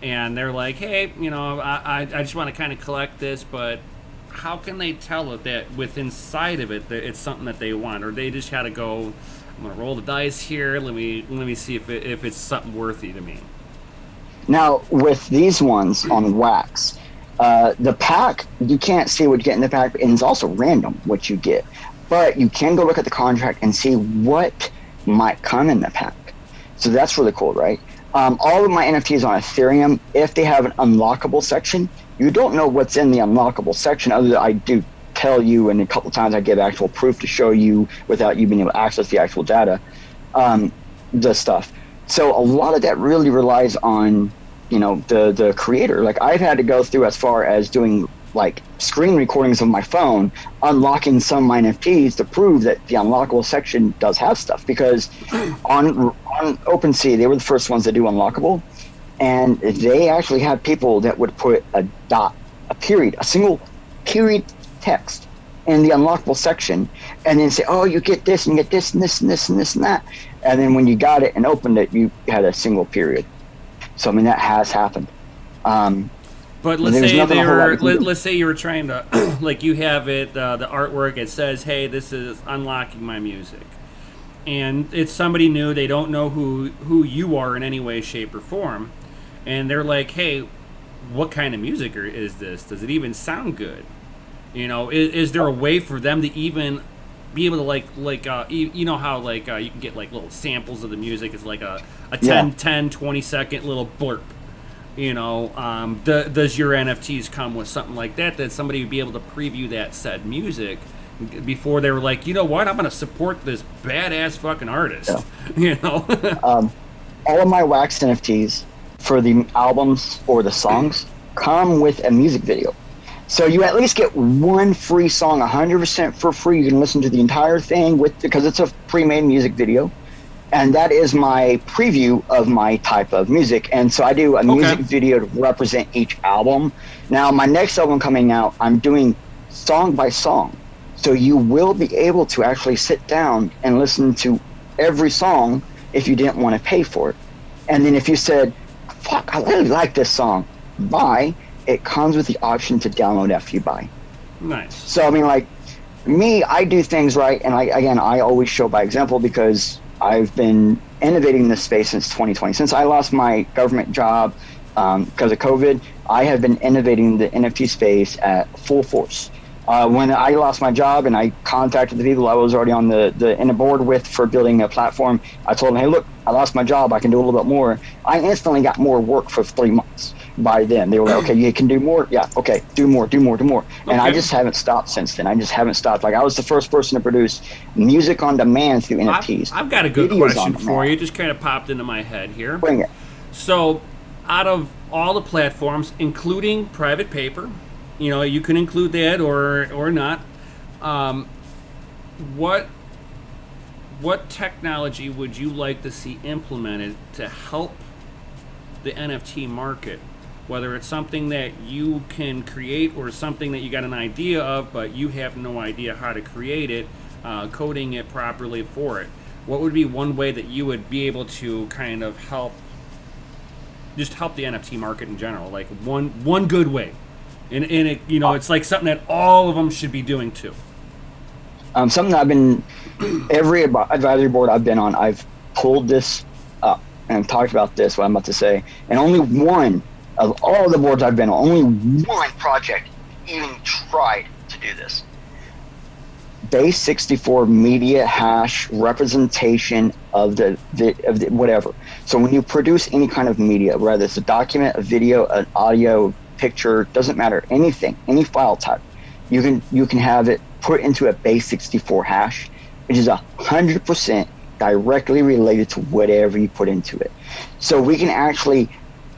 And they're like, hey, you know, I just want to kind of collect this, but how can they tell that with inside of it that it's something that they want, or they just had to go, I'm gonna roll the dice here. Let me see if it's something worthy to me.
Now with these ones on wax. The pack, you can't see what you get in the pack, and it's also random what you get. But you can go look at the contract and see what might come in the pack. So that's really cool, right? All of my NFTs on Ethereum, if they have an unlockable section, you don't know what's in the unlockable section, other than I do tell you, and a couple of times I give actual proof to show you without you being able to access the actual data, the stuff. So a lot of that really relies on, you know, the creator. Like I've had to go through as far as doing like screen recordings of my phone, unlocking some of my NFTs to prove that the unlockable section does have stuff, because on OpenSea, they were the first ones to do unlockable, and they actually had people that would put a dot, a period, a single period text in the unlockable section, and then say, oh, you get this and you get this and this and this and this and that, and then when you got it and opened it, you had a single period. So I mean, that has happened.
But let's say you were trying to, like you have it, the artwork, it says, hey, this is unlocking my music. And it's somebody new, they don't know who you are in any way, shape, or form. And they're like, hey, what kind of music is this? Does it even sound good? You know, is there a way for them to even be able to you know how you can get like little samples of the music? It's like a 10, 20 second little blurb. You know, does your NFTs come with something like that somebody would be able to preview that said music before they were like, you know what, I'm going to support this badass fucking artist. Yeah. You know,
all of my wax NFTs for the albums or the songs come with a music video. So you at least get one free song 100% for free. You can listen to the entire thing because it's a pre-made music video. And that is my preview of my type of music. And so I do a music video to represent each album. Now, my next album coming out, I'm doing song by song. So you will be able to actually sit down and listen to every song if you didn't want to pay for it. And then if you said, fuck, I really like this song, buy, it comes with the option to download after you buy.
Nice.
So, I mean, like, me, I do things right. And I always show by example, because I've been innovating this space since 2020. Since I lost my government job because of COVID, I have been innovating the NFT space at full force. When I lost my job and I contacted the people I was already on in the board with for building a platform, I told them, hey, look, I lost my job. I can do a little bit more. I instantly got more work for 3 months by then. They were like, okay, you can do more? Yeah, okay, do more. And I just haven't stopped since then. I just haven't stopped. Like, I was the first person to produce music on demand through NFTs.
I've got a good question for you. Just kind of popped into my head here.
Bring it.
So, out of all the platforms, including private paper, you can include that or not. What technology would you like to see implemented to help the NFT market? Whether it's something that you can create or something that you got an idea of, but you have no idea how to create it, coding it properly for it. What would be one way that you would be able to kind of help the NFT market in general? Like one good way. And it, it's like something that all of them should be doing too.
Something I've been, every advisory board I've been on, I've pulled this up and I've talked about this, what I'm about to say, and only one of all the boards I've been on, only one project even tried to do this. Base 64 media hash representation of the whatever. So when you produce any kind of media, whether it's a document, a video, an audio, picture, doesn't matter, anything, any file type, you can have it put into a base 64 hash, which is 100% directly related to whatever you put into it. So we can actually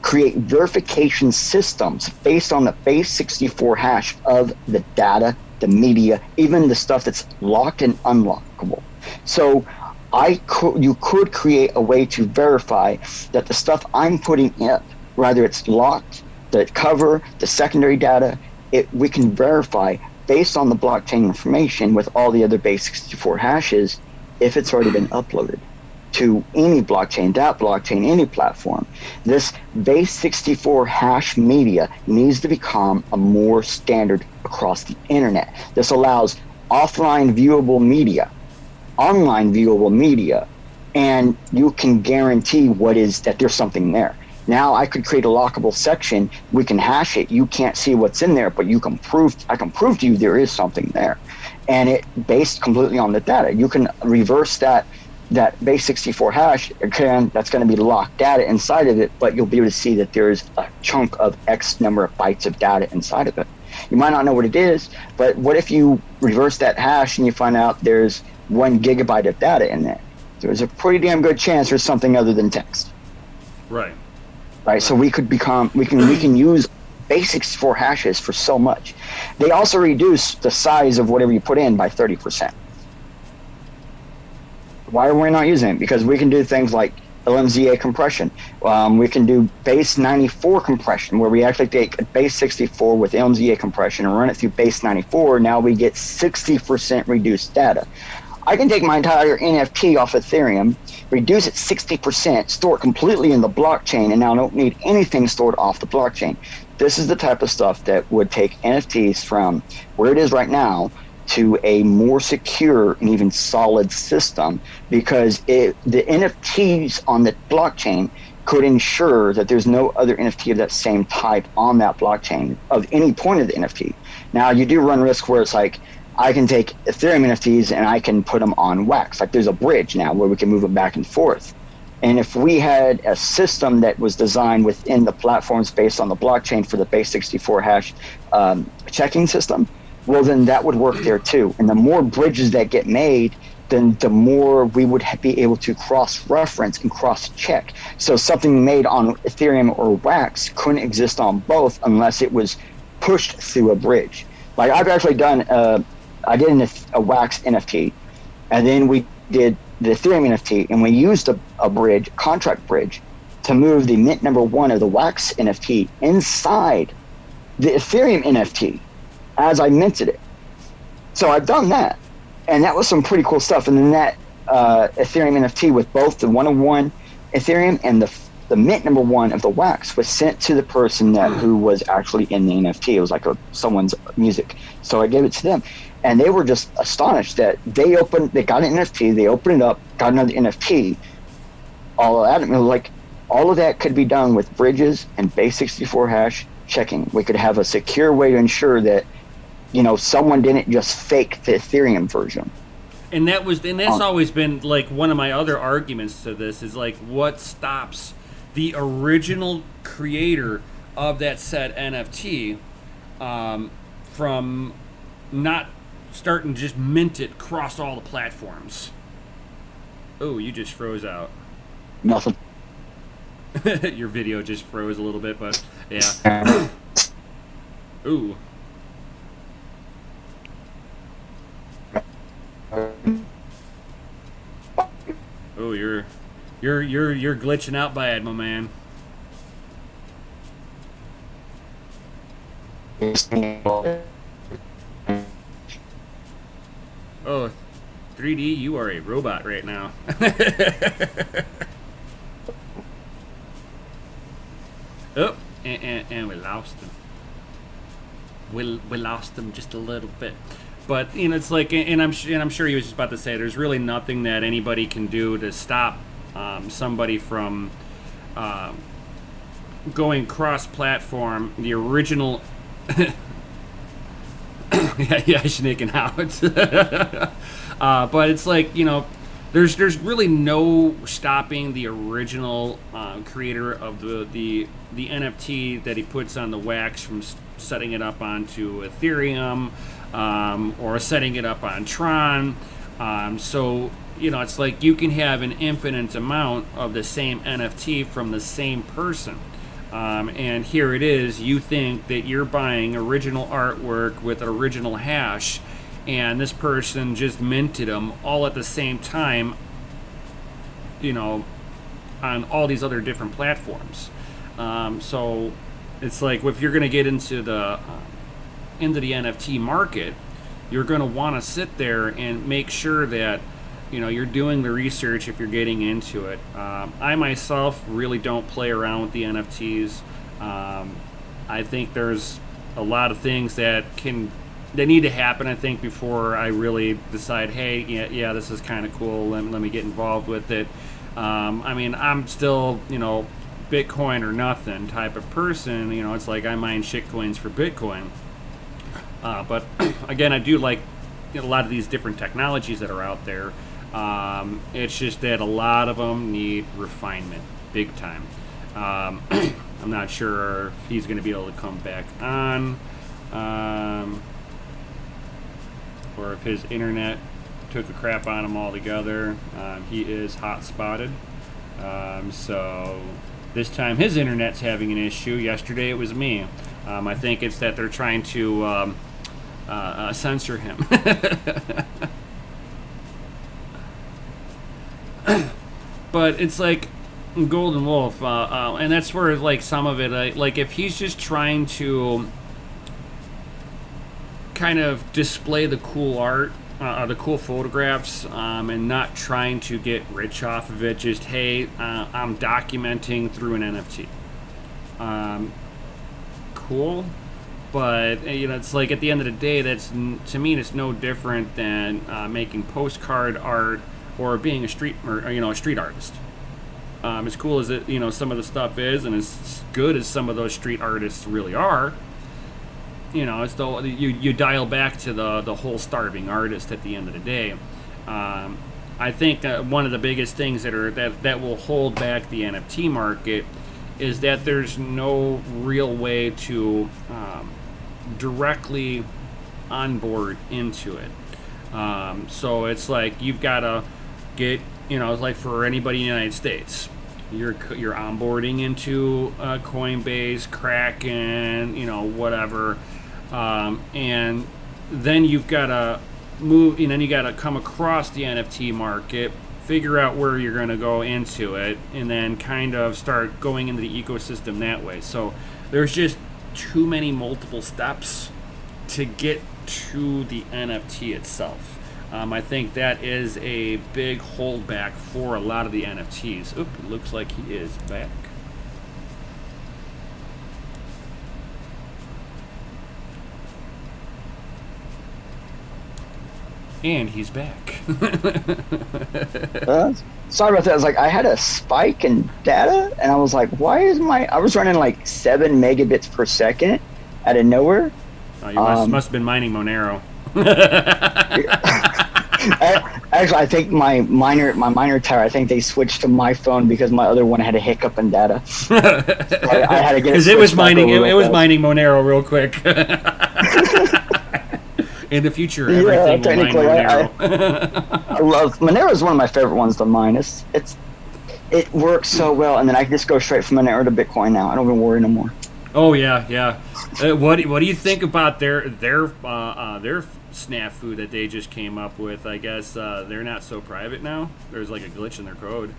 create verification systems based on the base 64 hash of the data, the media, even the stuff that's locked and unlockable. So you could create a way to verify that the stuff I'm putting in, whether it's locked, the cover, the secondary data, we can verify based on the blockchain information with all the other base 64 hashes if it's already been uploaded to any blockchain, any platform. This base 64 hash media needs to become a more standard across the internet. This allows offline viewable media, online viewable media, and you can guarantee that there's something there. Now I could create a lockable section. We can hash it. You can't see what's in there, but I can prove to you there is something there. And it based completely on the data. You can reverse that base 64 hash. Again, that's going to be locked data inside of it, but you'll be able to see that there's a chunk of X number of bytes of data inside of it. You might not know what it is, but what if you reverse that hash and you find out there's 1 gigabyte of data in there? There's a pretty damn good chance there's something other than text.
Right.
So we can use base 64 hashes for so much. They also reduce the size of whatever you put in by 30%. Why are we not using it? Because we can do things like LMZA compression. We can do base 94 compression, where we actually take a base 64 with LMZA compression and run it through base 94. Now we get 60% reduced data. I can take my entire NFT off Ethereum, reduce it 60%, store it completely in the blockchain, and now I don't need anything stored off the blockchain. This is the type of stuff that would take NFTs from where it is right now to a more secure and even solid system, because the NFTs on the blockchain could ensure that there's no other NFT of that same type on that blockchain of any point of the NFT. Now, you do run risk where it's like, I can take Ethereum NFTs and I can put them on Wax. Like, there's a bridge now where we can move them back and forth. And if we had a system that was designed within the platforms based on the blockchain for the base 64 hash checking system, well, then that would work there too. And the more bridges that get made, then the more we would be able to cross-reference and cross-check. So something made on Ethereum or Wax couldn't exist on both unless it was pushed through a bridge. Like, I've actually done I did a Wax NFT, and then we did the Ethereum NFT, and we used a bridge, contract bridge, to move the mint number 1 of the Wax NFT inside the Ethereum NFT as I minted it. So I've done that, and that was some pretty cool stuff. And then that Ethereum NFT with both the 101 Ethereum and the mint number 1 of the Wax was sent to the person who was actually in the NFT. It was like someone's music. So I gave it to them. And they were just astonished that they got an NFT, they opened it up, got another NFT, all of that. And like, all of that could be done with bridges and base 64 hash checking. We could have a secure way to ensure that someone didn't just fake the Ethereum version.
And that's always been like one of my other arguments to this is like what stops the original creator of that said NFT from not starting to just mint it across all the platforms. Oh, you just froze out.
Nothing.
Your video just froze a little bit, but yeah. Ooh. Oh, you're glitching out bad, my man. Oh, 3D, you are a robot right now. Oh, and we lost him. We lost him just a little bit. But it's like, and I'm sure he was just about to say, there's really nothing that anybody can do to stop somebody from going cross-platform. The original, yeah, snaking out. But it's like there's really no stopping the original creator of the NFT that he puts on the wax from setting it up onto Ethereum. Or setting it up on Tron. So, it's like you can have an infinite amount of the same NFT from the same person. And here it is, you think that you're buying original artwork with an original hash, and this person just minted them all at the same time, on all these other different platforms. So it's like if you're going to get into the NFT market, you're going to want to sit there and make sure that you're doing the research if you're getting into it. I myself really don't play around with the NFTs. I think there's a lot of things that need to happen, I think, before I really decide, hey, yeah, this is kind of cool, let me get involved with it. I'm still Bitcoin or nothing type of person. It's like I mine shitcoins for Bitcoin. But again, I do like a lot of these different technologies that are out there. It's just that a lot of them need refinement, big time. I'm not sure if he's going to be able to come back on, or if his internet took a crap on him altogether. He is hot spotted, so this time his internet's having an issue. Yesterday it was me. I think it's that they're trying to censor him. But it's like Golden Wolf, and that's where like some of it, like if he's just trying to kind of display the cool art, the cool photographs, and not trying to get rich off of it, just hey, I'm documenting through an NFT. Cool. But it's like at the end of the day, that's, to me, it's no different than making postcard art or being a street artist. As cool as it some of the stuff is, and as good as some of those street artists really are, it's the you dial back to the whole starving artist at the end of the day. I think one of the biggest things that will hold back the NFT market is that there's no real way to directly onboard into it. So it's like you've got to get, like for anybody in the United States, you're onboarding into Coinbase, Kraken, whatever, and then you've got to move, and then you got to come across the NFT market, figure out where you're going to go into it, and then kind of start going into the ecosystem that way. So there's just too many multiple steps to get to the NFT itself. I think that is a big holdback for a lot of the NFTs. Oop, it looks like he is back. And he's back.
Sorry about that. I was like, I had a spike in data, and I was like, why is I was running like 7 megabits per second out of nowhere.
You must have been mining Monero.
Actually, I think my miner tower, I think they switched to my phone because my other one had a hiccup in data. So I had to get it
because it was mining. It was mining Monero real quick. In the future, everything will mine Monero.
I love Monero. Is one of my favorite ones to mine. It works so well, and then I can just go straight from Monero to Bitcoin now. I don't even worry no more.
Oh yeah. What do you think about their snafu that they just came up with? I guess they're not so private now. There's like a glitch in their code.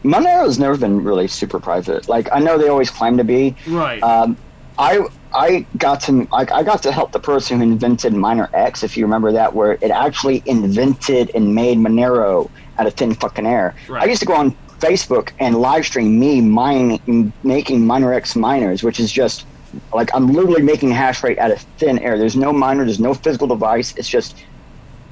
Monero's never been really super private. Like, I know they always claim to be.
Right.
I got to help the person who invented Miner X, if you remember that, where it actually invented and made Monero out of thin fucking air.
Right.
I used to go on Facebook and live stream me making Miner X miners, which is just like I'm literally making a hash rate out of thin air. There's no miner, there's no physical device. It's just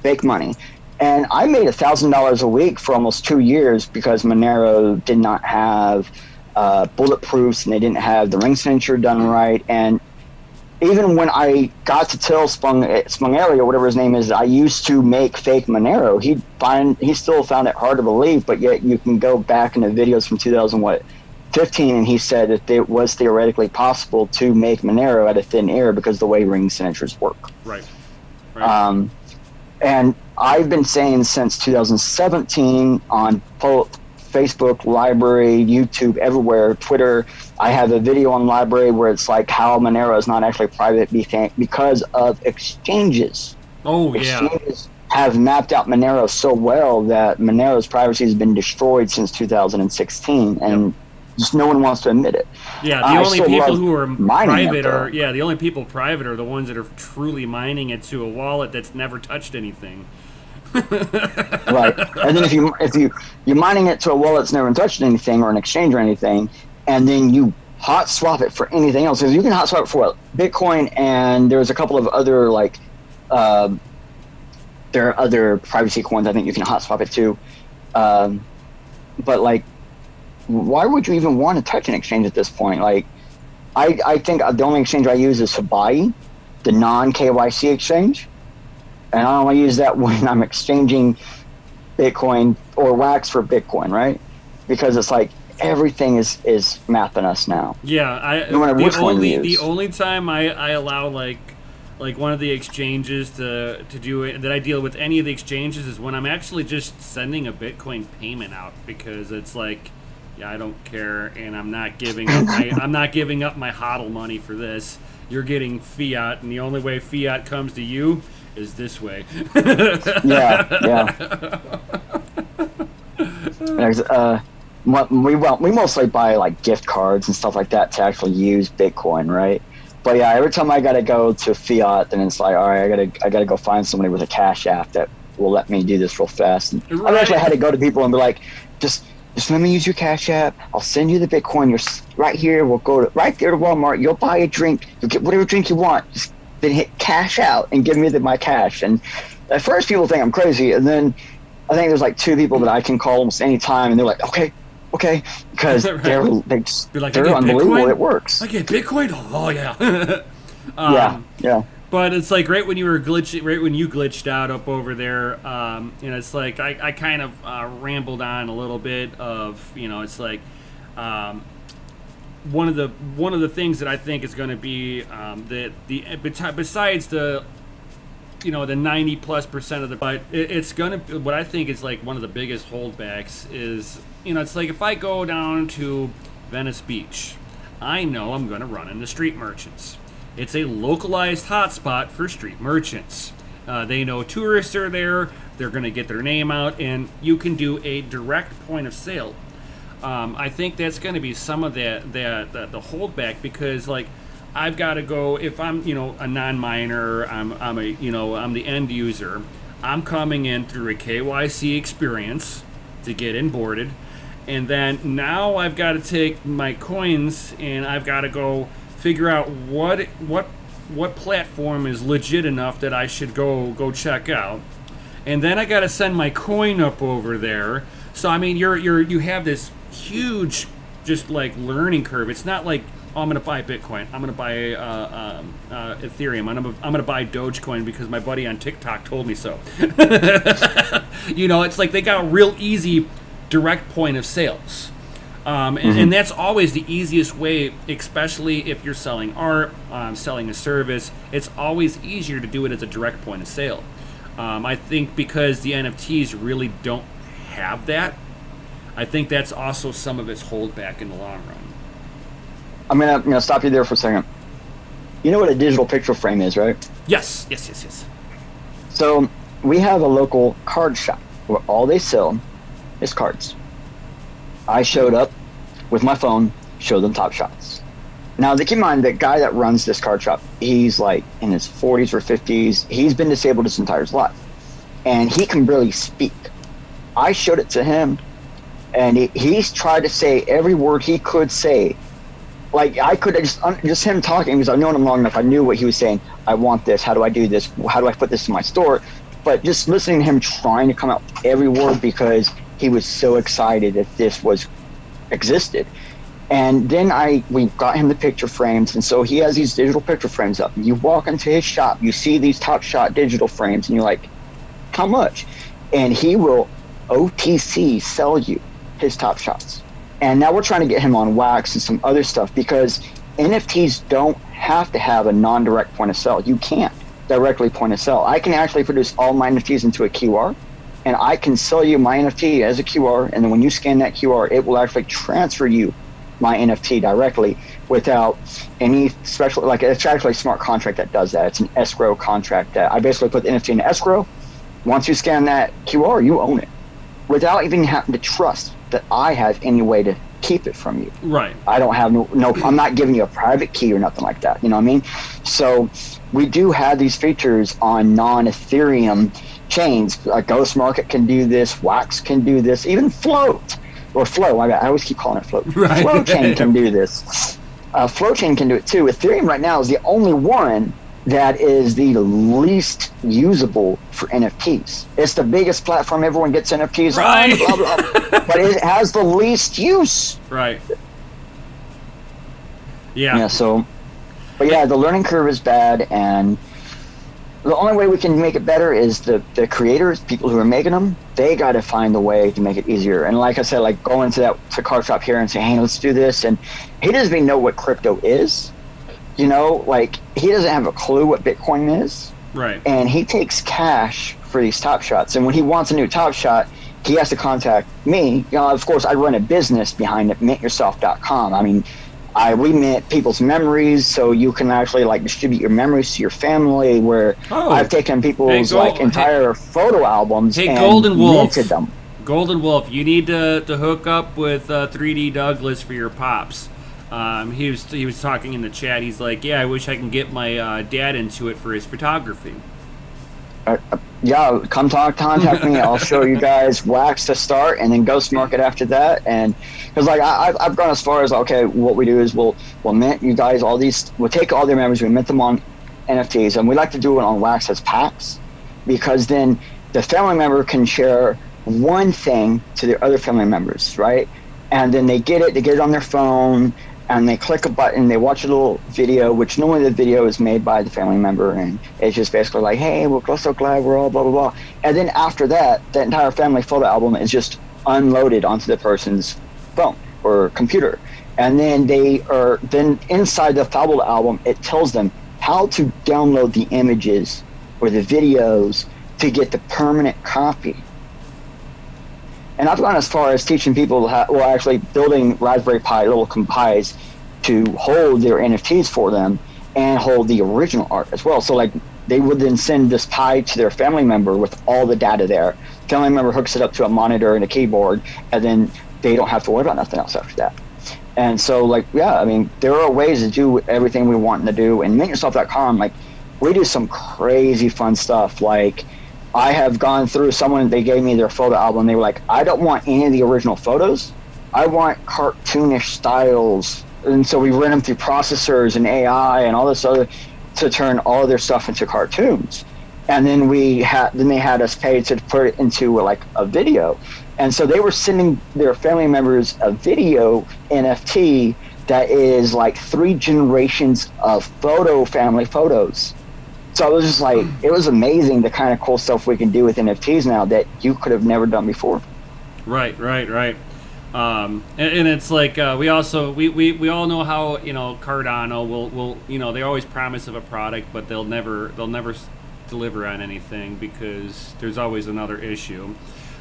fake money. And I made $1,000 a week for almost 2 years because Monero did not have bulletproofs and they didn't have the ring signature done right. And even when I got to tell Spungeli or whatever his name is, I used to make fake Monero. He still found it hard to believe, but yet you can go back in the videos from 2015, and he said that it was theoretically possible to make Monero out of thin air because of the way ring signatures work.
Right.
And I've been saying since 2017 on Facebook, Library, YouTube, everywhere, Twitter. I have a video on Library where it's like how Monero is not actually private because of exchanges.
Oh, yeah.
Exchanges have mapped out Monero so well that Monero's privacy has been destroyed since 2016, and just no one wants to admit it.
Yeah, the only people who are private
the
only people private are the ones that are truly mining it to a wallet that's never touched anything.
Right, and then if you're mining it to a wallet that's never touched anything or an exchange or anything, and then you hot swap it for anything else, because you can hot swap it for what? Bitcoin, and there's a couple of other there are other privacy coins I think you can hot swap it to, but like, why would you even want to touch an exchange at this point? Like, I think the only exchange I use is Hawaii, the non-KYC exchange. And I only use that when I'm exchanging Bitcoin or Wax for Bitcoin, right? Because it's like everything is mapping us now.
Yeah,
no matter which one you use.
The only time I allow like one of the exchanges to do it, that I deal with any of the exchanges, is when I'm actually just sending a Bitcoin payment out, because it's like, yeah, I don't care, and I'm not giving up my HODL money for this. You're getting fiat, and the only way fiat comes to you is this way.
Yeah. We mostly buy like gift cards and stuff like that to actually use Bitcoin, right? But yeah, every time I gotta go to fiat, then it's like, all right, I gotta go find somebody with a Cash App that will let me do this real fast. And I've actually had to go to people and be like, just let me use your Cash App. I'll send you the Bitcoin. You're right here. We'll go right there to Walmart. You'll buy a drink. You'll get whatever drink you want. Just then hit cash out and give me my cash. And at first people think I'm crazy, and then I think there's like 2 people that I can call almost any time, and they're like, okay, because
right.
they're unbelievable.
Bitcoin?
It works.
I get Bitcoin. Oh yeah.
Yeah.
But it's like right when you glitched out up over there, it's like I kind of rambled on a little bit of, it's like one of the things that I think is going to be besides the the 90+% of the, but it's going to, what I think is like one of the biggest holdbacks is, it's like if I go down to Venice Beach, I know I'm going to run into street merchants. It's a localized hotspot for street merchants. They know tourists are there. They're going to get their name out, and you can do a direct point of sale. I think that's going to be some of the holdback, because like I've got to go, if I'm a non-miner, I'm the end user. I'm coming in through a KYC experience to get onboarded, and then now I've got to take my coins and I've got to go figure out what platform is legit enough that I should go check out, and then I got to send my coin up over there. So I mean, you have this huge just like learning curve. It's not like oh, I'm going to buy Bitcoin. I'm going to buy Ethereum. I'm going to buy Dogecoin because my buddy on TikTok told me so. It's like they got a real easy direct point of sales. And that's always the easiest way, especially if you're selling art, selling a service. It's always easier to do it as a direct point of sale. I think because the NFTs really don't have that, I think that's also some of its holdback in the long run. I'm
gonna stop you there for a second. You know what a digital picture frame is, right?
Yes.
So we have a local card shop where all they sell is cards. I showed up with my phone, showed them Top Shots. Now, keep in mind, the guy that runs this card shop, he's like in his 40s or 50s. He's been disabled his entire life, and he can barely speak. I showed it to him, and he's tried to say every word he could say. Like, I could just him talking, because I've known him long enough, I knew what he was saying. I want this. How do I do this? How do I put this in my store? But just listening to him trying to come out with every word because he was so excited that this existed. And then we got him the picture frames, and so he has these digital picture frames up. You walk into his shop, you see these Top Shot digital frames, and you're like, how much? And he will OTC sell you his Top Shots. And now we're trying to get him on Wax and some other stuff, because NFTs don't have to have a non-direct point of sale. You can't directly point of sale. I can actually produce all my NFTs into a QR, and I can sell you my NFT as a QR, and then when you scan that QR, it will actually transfer you my NFT directly without any special, like, it's actually a smart contract that does that. It's an escrow contract that I basically put the NFT in escrow. Once you scan that QR, you own it without even having to trust that I have any way to keep it from you.
Right.
I don't have no I'm not giving you a private key or nothing like that. You know what I mean? So we do have these features on non-Ethereum chains. Ghost Market can do this, Wax can do this, even Float. Or Flow, I always keep calling it Float.
Right.
Flow Chain can do this. Flow Chain can do it too. Ethereum right now is the only one that is the least usable for NFTs. It's the biggest platform everyone gets NFTs
right.
on, blah, blah, but it has the least use.
Right. Yeah.
Yeah, so, but yeah, the learning curve is bad, and the only way we can make it better is the creators, people who are making them, they got to find a way to make it easier. And like I said, like going to card shop here and say, hey, let's do this. And he doesn't even know what crypto is. You know, like, he doesn't have a clue what Bitcoin is.
Right.
And he takes cash for these Top Shots. And when he wants a new Top Shot, he has to contact me. You know, of course, I run a business behind it, mintyourself.com. I mean, we mint people's memories, so you can actually, like, distribute your memories to your family, where I've taken people's entire photo albums and
Golden Wolf,
minted them.
Golden Wolf, you need to hook up with 3D Douglas for your pops. He was talking in the chat. He's like, yeah, I wish I can get my dad into it for his photography.
Yeah, come contact me. I'll show you guys Wax to start, and then Ghost Market after that. And because, like, I've gone as far as, okay, what we do is we'll mint you guys all these. We'll take all their memories, we mint them on NFTs, and we like to do it on Wax as packs, because then the family member can share one thing to their other family members, right? And then they get it on their phone, and they click a button, they watch a little video, which normally the video is made by the family member, and it's just basically like, hey, we're so glad we're all blah, blah, blah. And then after that, the entire family photo album is just unloaded onto the person's phone or computer. And then then inside the photo album, it tells them how to download the images or the videos to get the permanent copy. And I've gone as far as teaching people, actually building Raspberry Pi little Pis to hold their NFTs for them and hold the original art as well. So, like, they would then send this Pi to their family member with all the data there. Family member hooks it up to a monitor and a keyboard, and then they don't have to worry about nothing else after that. And so, like, yeah, I mean, there are ways to do everything we want to do. And mintyourself.com, like, we do some crazy fun stuff. Like, I have gone through they gave me their photo album. They were like, I don't want any of the original photos. I want cartoonish styles. And so we ran them through processors and AI and all this other to turn all of their stuff into cartoons. And then they had us pay to put it into, like, a video. And so they were sending their family members a video NFT that is like 3 generations of family photos. So it was just like, it was amazing the kind of cool stuff we can do with NFTs now that you could have never done before.
Right. And it's like we all know how Cardano will they always promise of a product, but they'll never deliver on anything because there's always another issue.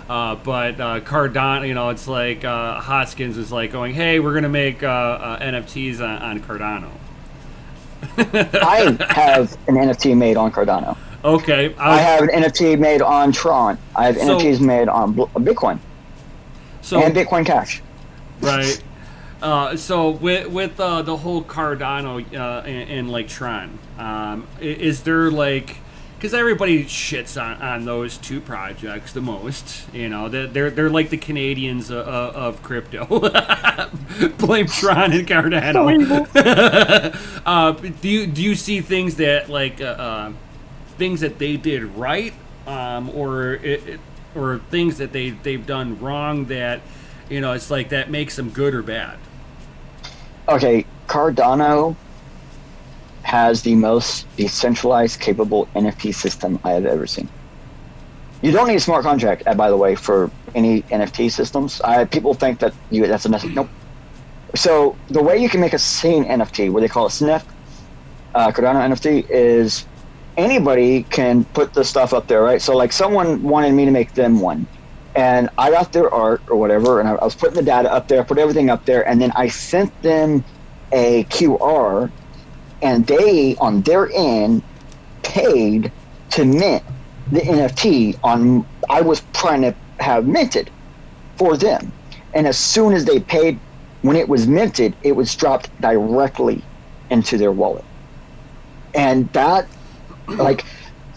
But Cardano, it's like Hoskins is like going, hey, we're gonna make NFTs on Cardano.
I have an NFT made on Cardano.
Okay.
I have an NFT made on Tron. I have NFTs made on Bitcoin. And Bitcoin Cash.
Right. So with the whole Cardano and like Tron, is there like, because everybody shits on those two projects the most, they're like the Canadians of crypto. Blame Tron and Cardano. Do you see things that like things that they did right, or things that they've done wrong that it's like that makes them good or bad?
Okay, Cardano has the most decentralized, capable NFT system I have ever seen. You don't need a smart contract, by the way, for any NFT systems. People think that that's a necessary. Nope. So the way you can make a scene NFT, what they call a SNF, Cardano NFT, is anybody can put the stuff up there, right? So like someone wanted me to make them one, and I got their art or whatever, and I was putting the data up there, put everything up there, and then I sent them a QR, and they, on their end, paid to mint the NFT I was trying to have minted for them. And as soon as they paid, when it was minted, it was dropped directly into their wallet. And that, like,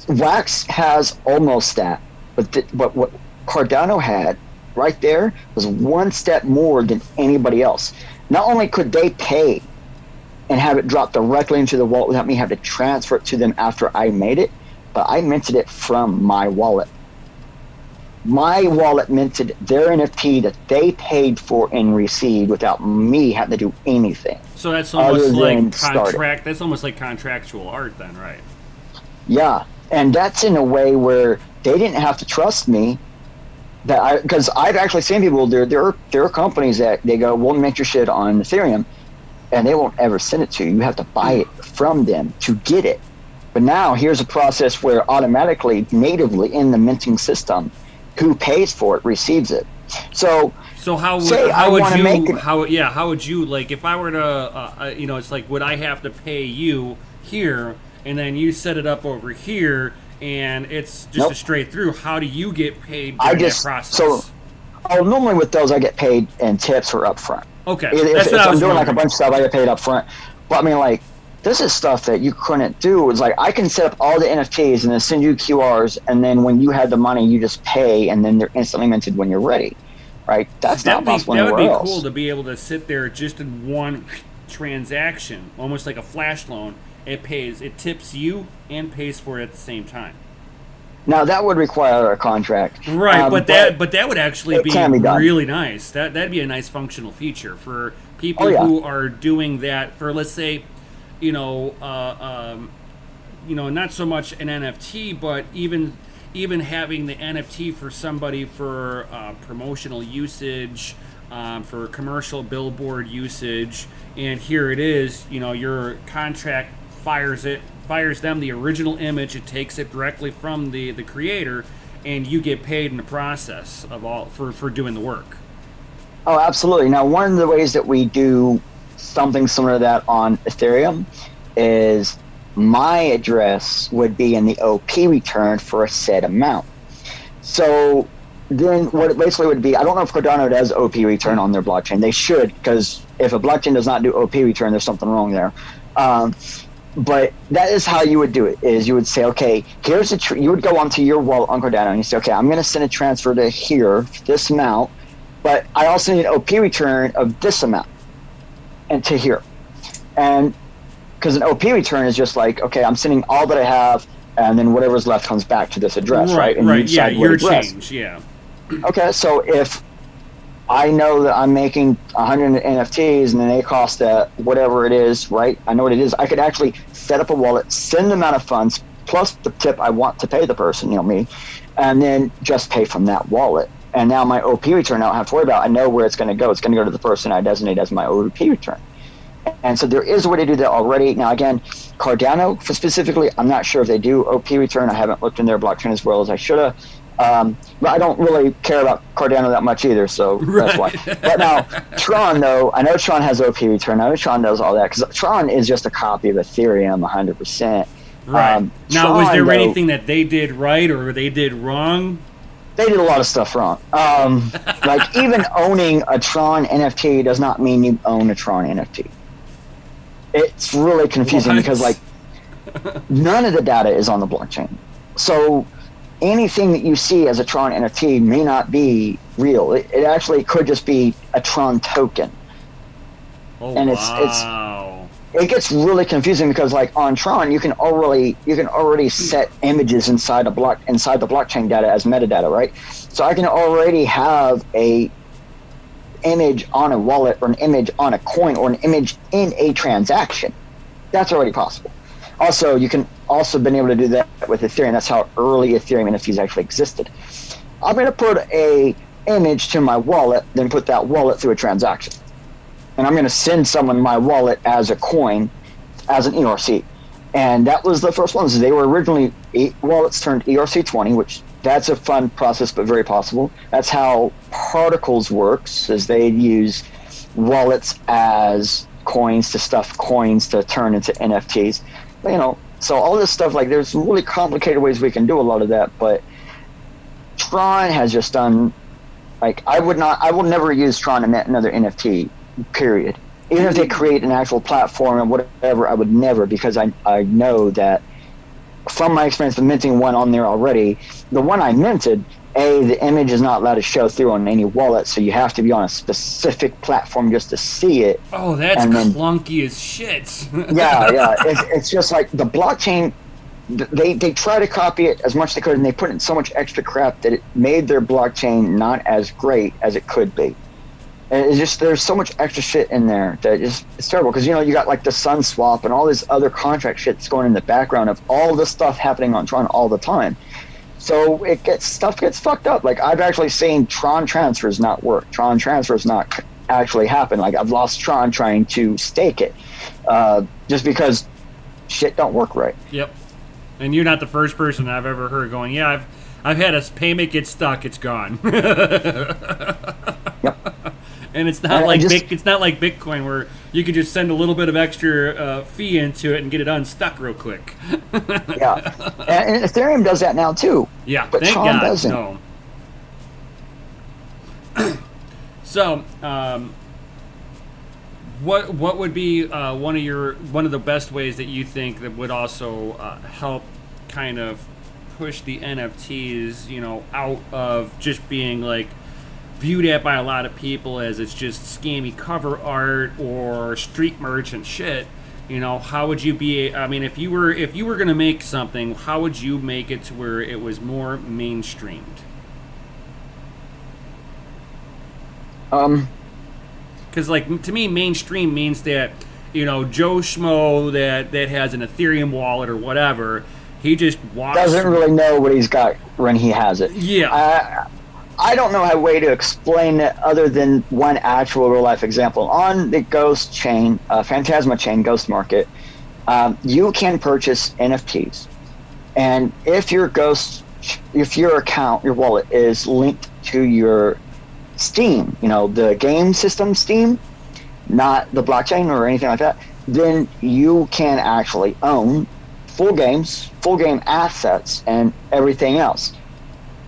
Wax has almost that, but what Cardano had right there was one step more than anybody else. Not only could they pay and have it drop directly into the wallet without me having to transfer it to them after I made it, but I minted it from my wallet. My wallet minted their NFT that they paid for and received without me having to do anything.
So that's almost like contract. That's almost like contractual art, then, right?
Yeah, and that's in a way where they didn't have to trust me. Because I've actually seen people. There are companies that they go, "We'll mint your shit on Ethereum," and they won't ever send it to you. You have to buy it from them to get it. But now here's a process where automatically, natively in the minting system, who pays for it receives it. So
how would you like, if I were to it's like, would I have to pay you here and then you set it up over here and it's just a straight through? How do you get paid during that process?
Normally with those I get paid in tips or upfront. Okay, if I'm doing like a bunch of stuff, I get paid up front. But I mean, like, this is stuff that you couldn't do. It's like I can set up all the NFTs and then send you QRs, and then when you have the money, you just pay, and then they're instantly minted when you're ready, right? That's not possible anywhere else. That would be
cool to be able to sit there just in one transaction, almost like a flash loan. It tips you and pays for it at the same time.
Now that would require a contract,
right? But that would actually be really nice. That'd be a nice functional feature for people who are doing that for, let's say, not so much an NFT, but even having the NFT for somebody for promotional usage, for commercial billboard usage, and here it is. Your contract fires them the original image. It takes it directly from the creator, and you get paid in the process of all for doing the work.
Oh, absolutely. Now, one of the ways that we do something similar to that on Ethereum is my address would be in the OP return for a set amount. So then what it basically would be, I don't know if Cardano does OP return on their blockchain. They should, because if a blockchain does not do OP return, there's something wrong there. But that is how you would do it, is you would say, okay, here's you would go onto your wallet on Cardano and you say, okay, I'm going to send a transfer to here, this amount, but I also need an OP return of this amount and to here. And because an OP return is just like, okay, I'm sending all that I have, and then whatever's left comes back to this address, right? And
right, yeah, your change, yeah.
Okay, so if I know that I'm making 100 NFTs and then they cost whatever it is, right? I know what it is. I could actually set up a wallet, send the amount of funds plus the tip I want to pay the person, me, and then just pay from that wallet. And now my OP return, I don't have to worry about. I know where it's going to go. It's going to go to the person I designate as my OP return. And so there is a way to do that already. Now, again, Cardano specifically, I'm not sure if they do OP return. I haven't looked in their blockchain as well as I should have. But I don't really care about Cardano that much either, so that's why. But now, Tron, though, I know Tron has OP return. I know Tron does all that, because Tron is just a copy of Ethereum 100%.
Right. Now,
Tron,
was there
though,
anything that they did right or they did wrong?
They did a lot of stuff wrong. Like, even owning a Tron NFT does not mean you own a Tron NFT. It's really confusing because, like, none of the data is on the blockchain. So anything that you see as a Tron NFT may not be real. It actually could just be a Tron token.
Oh,
and
wow.
It gets really confusing because, like, on Tron, you can already set images inside the blockchain data as metadata, right? So I can already have a image on a wallet or an image on a coin or an image in a transaction. That's already possible. Also, you can also been able to do that with Ethereum. That's how early Ethereum NFTs actually existed. I'm going to put a image to my wallet, then put that wallet through a transaction. And I'm going to send someone my wallet as a coin, as an ERC. And that was the first ones. They were originally wallets turned ERC20, which that's a fun process, but very possible. That's how Particles works, is they use wallets as coins to stuff coins to turn into NFTs. But, so all this stuff, like, there's really complicated ways we can do a lot of that, but Tron has just done, like, I will never use Tron to mint another NFT, period. Even if they create an actual platform and whatever, I would never, because I know that from my experience with minting one on there already, the one I minted, the image is not allowed to show through on any wallet, so you have to be on a specific platform just to see it.
Oh, that's clunky as shit.
yeah. It's just like the blockchain, they try to copy it as much as they could, and they put in so much extra crap that it made their blockchain not as great as it could be. And it's just, there's so much extra shit in there that it's terrible, because you got like the sun swap and all this other contract shit that's going in the background of all this stuff happening on Tron all the time. So stuff gets fucked up. Like, I've actually seen Tron transfers not work. Tron transfers not actually happen. Like, I've lost Tron trying to stake it, just because shit don't work right.
Yep. And you're not the first person I've ever heard going, yeah, I've had a payment get stuck, it's gone.
Yep.
And it's not it's not like Bitcoin where you could just send a little bit of extra fee into it and get it unstuck real quick.
Yeah, and Ethereum does that now too.
Yeah,
but
thank
Tron
God.
doesn't.
No. So, what would be one of the best ways that you think that would also help kind of push the NFTs, out of just being like viewed at by a lot of people as it's just scammy cover art or street merchant shit? How would you be? I mean, if you were going to make something, how would you make it to where it was more mainstreamed? Because, like, to me, mainstream means that Joe Schmo that has an Ethereum wallet or whatever, he just
doesn't really know what he's got when he has it.
Yeah.
I don't know a way to explain it other than one actual real life example. On the Ghost chain, Phantasma chain, Ghost Market, you can purchase NFTs. And if your account, your wallet is linked to your Steam, the game system Steam, not the blockchain or anything like that, then you can actually own full game assets and everything else.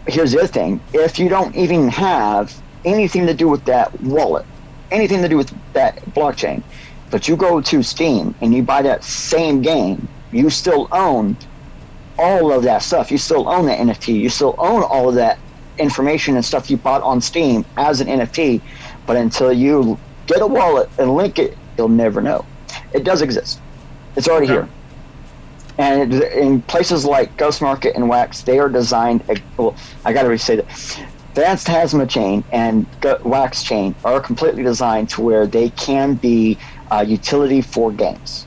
Here's the other thing. If you don't even have anything to do with that wallet, anything to do with that blockchain, but you go to Steam and you buy that same game, you still own all of that stuff. You still own that NFT. You still own all of that information and stuff you bought on Steam as an NFT. But until you get a wallet and link it, you'll never know. It does exist. It's already here. And in places like Ghost Market and Wax, they are designed. Well, I got to say that Phantasma chain and Wax chain are completely designed to where they can be utility for games.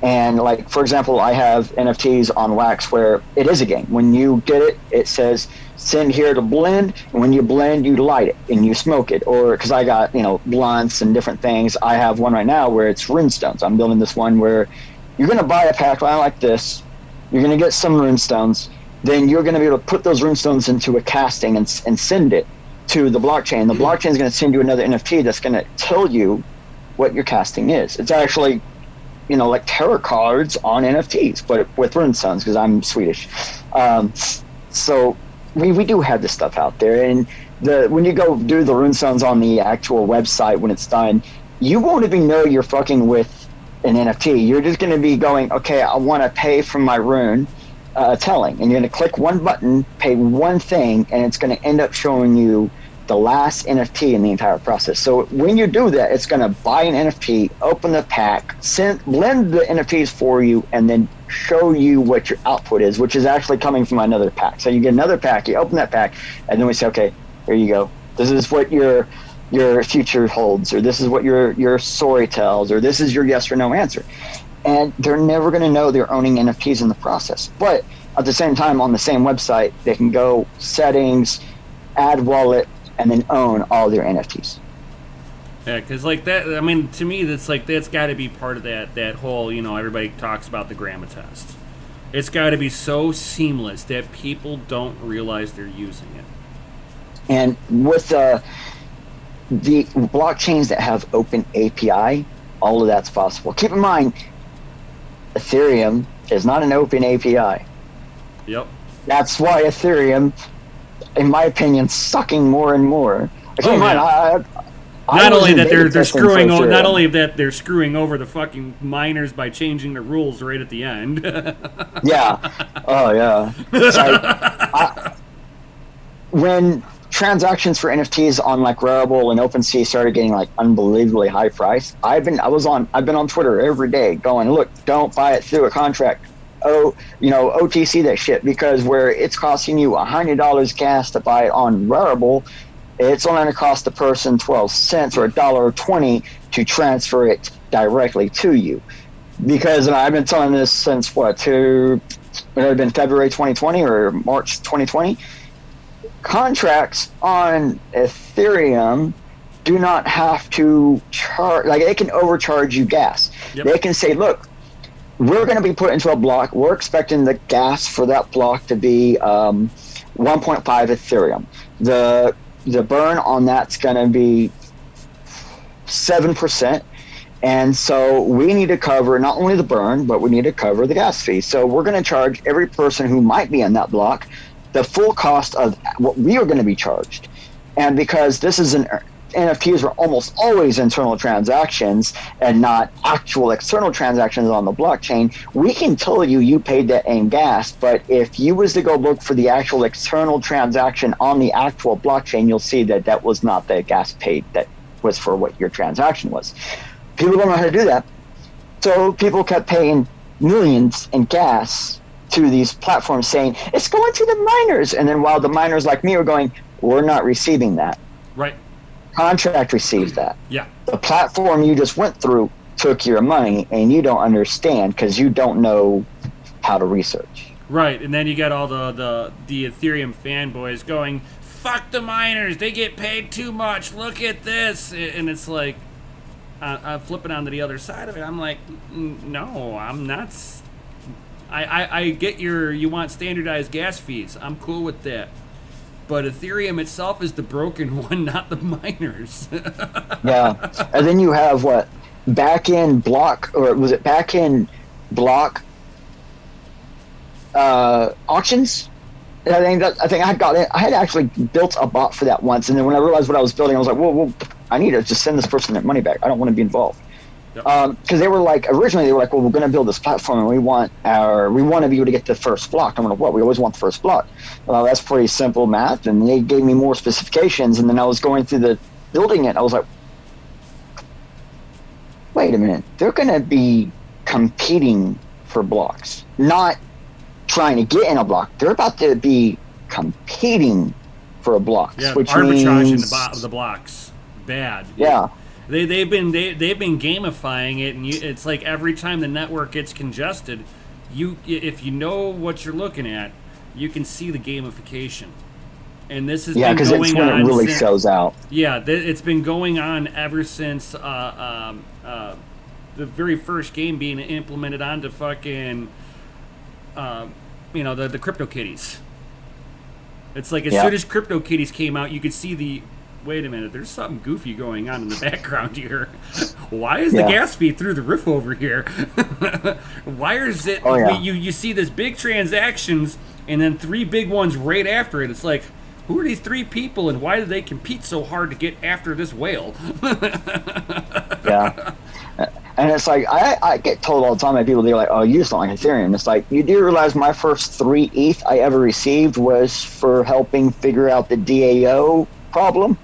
And like, for example, I have NFTs on Wax where it is a game. When you get it, it says send here to blend, and when you blend, you light it and you smoke it. Or because I got blunts and different things. I have one right now where it's runestones. I'm building this one where you're going to buy a pack like this. You're going to get some runestones. Then you're going to be able to put those runestones into a casting and send it to the blockchain. The blockchain is going to send you another NFT that's going to tell you what your casting is. It's actually like tarot cards on NFTs, but with runestones, because I'm Swedish. So we do have this stuff out there, and when you go do the runestones on the actual website when it's done, you won't even know you're fucking with an NFT. You're just going to be going, okay, I want to pay for my rune telling, and you're going to click one button, pay one thing, and it's going to end up showing you the last NFT in the entire process. So when you do that, it's going to buy an NFT, open the pack, blend the NFTs for you, and then show you what your output is, which is actually coming from another pack. So you get another pack, you open that pack, and then we say, okay, here you go. This is what your future holds, or this is what your story tells, or this is your yes or no answer. And they're never going to know they're owning NFTs in the process. But at the same time, on the same website, they can go settings, add wallet, and then own all their NFTs.
Yeah, because like that, I mean, to me, that's got to be part of that whole, everybody talks about the grandma test. It's got to be so seamless that people don't realize they're using it.
And with the blockchains that have open API, all of that's possible. Keep in mind, Ethereum is not an open API.
Yep.
That's why Ethereum, in my opinion, sucking more and more.
Not only that they're screwing over, not only that they're screwing over the fucking miners by changing the rules right at the end.
Yeah. Oh yeah. When transactions for NFTs on like Rarible and OpenSea started getting like unbelievably high price, I've been on Twitter every day going, look, don't buy it through a contract. OTC that shit, because where it's costing you $100 gas to buy it on Rarible, it's only going to cost the person 12 cents or $1.20 to transfer it directly to you. Because I've been telling this since it had been February 2020 or March 2020. Contracts on Ethereum do not have to charge, like they can overcharge you gas. Yep. They can say, look, we're going to be put into a block. We're expecting the gas for that block to be 1.5 Ethereum. The burn on that's going to be 7%. And so we need to cover not only the burn, but we need to cover the gas fee. So we're going to charge every person who might be in that block the full cost of what we are going to be charged. And because this is NFTs are almost always internal transactions and not actual external transactions on the blockchain, we can tell you paid that in gas, but if you was to go look for the actual external transaction on the actual blockchain, you'll see that that was not the gas paid that was for what your transaction was. People don't know how to do that. So people kept paying millions in gas to these platforms saying, it's going to the miners. And then while the miners like me are going, we're not receiving that.
Right.
Contract receives that.
Yeah.
The platform you just went through took your money, and you don't understand because you don't know how to research.
Right, and then you got all the Ethereum fanboys going, fuck the miners, they get paid too much, look at this. And it's like, I'm flipping onto the other side of it. I'm like, no, I'm not. I get you want standardized gas fees. I'm cool with that. But Ethereum itself is the broken one, not the miners.
Yeah. And then you have back-end block, or was it back-end block auctions? I think I got it. I had actually built a bot for that once, and then when I realized what I was building, I was like, whoa, I need to just send this person their money back. I don't want to be involved. Yep. Because they were like, originally they were like, well, we're going to build this platform and we want to be able to get the first block. I'm like, what? We always want the first block. Well, that's pretty simple math. And they gave me more specifications. And then I was going through the building it. I was like, wait a minute. They're going to be competing for blocks, not trying to get in a block. They're about to be competing for a block,
Yeah,
which
arbitrage
means
in the blocks, bad.
yeah.
They've been gamifying it, and it's like every time the network gets congested, if you know what you're looking at, you can see the gamification. And this has been
because
going
it's when
on
it really
since,
shows out.
Yeah, it's been going on ever since the very first game being implemented onto fucking the CryptoKitties. It's like as soon as CryptoKitties came out, you could see wait a minute, there's something goofy going on in the background here. Why is the gas fee through the roof over here? Why is it you see this big transactions and then 3 big ones right after it? It's like, who are these 3 people and why do they compete so hard to get after this whale?
Yeah. And it's like, I get told all the time by people, they're like, oh, you just don't like Ethereum. It's like, you do realize my first 3 ETH I ever received was for helping figure out the DAO problem?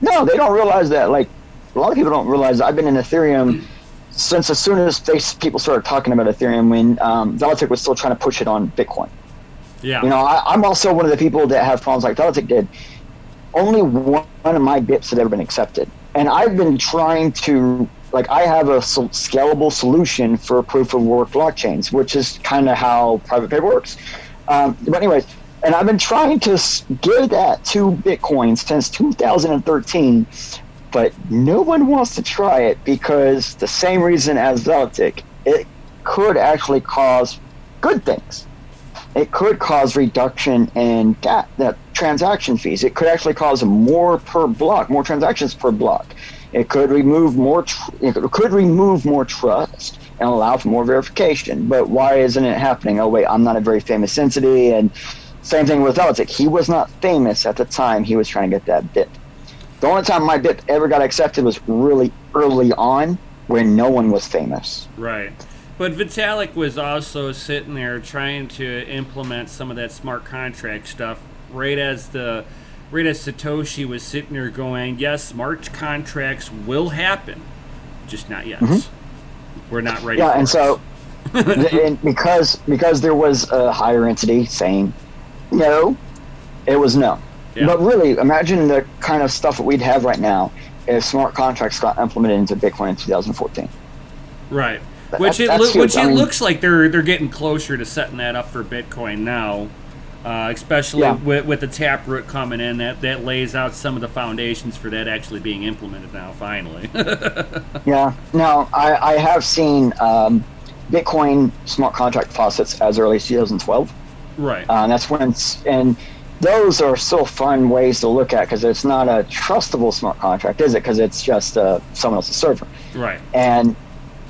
No, they don't realize that. Like, a lot of people don't realize that I've been in Ethereum since as soon as people started talking about Ethereum when Velitic was still trying to push it on Bitcoin.
Yeah.
You know, I'm also one of the people that have problems like Velitic did. Only one of my BIPs had ever been accepted. And I've been trying to, like, I have a scalable solution for proof of work blockchains, which is kind of how private pay works. But anyways, and I've been trying to give that to Bitcoin since 2013, but no one wants to try it because the same reason as Velitic, it could actually cause good things. It could cause reduction in transaction fees. It could actually cause more per block, more transactions per block. It could remove more. It could remove more trust and allow for more verification. But why isn't it happening? Oh wait, I'm not a very famous entity. And same thing with Velitic. He was not famous at the time he was trying to get that BIP. The only time my BIP ever got accepted was really early on, when no one was famous.
Right. But Vitalik was also sitting there trying to implement some of that smart contract stuff right as Satoshi was sitting there going, yes, smart contracts will happen, just not yet. Mm-hmm. We're not ready for it.
Yeah, and so and because there was a higher entity saying no, it was no. Yeah. But really, imagine the kind of stuff that we'd have right now if smart contracts got implemented into Bitcoin in 2014.
Right. Which it looks like they're getting closer to setting that up for Bitcoin now, especially with the Taproot coming in. That lays out some of the foundations for that actually being implemented now, finally.
Yeah. Now, I have seen Bitcoin smart contract faucets as early as 2012.
Right.
That's when, and those are still fun ways to look at because it's not a trustable smart contract, is it? Because it's just someone else's server.
Right.
And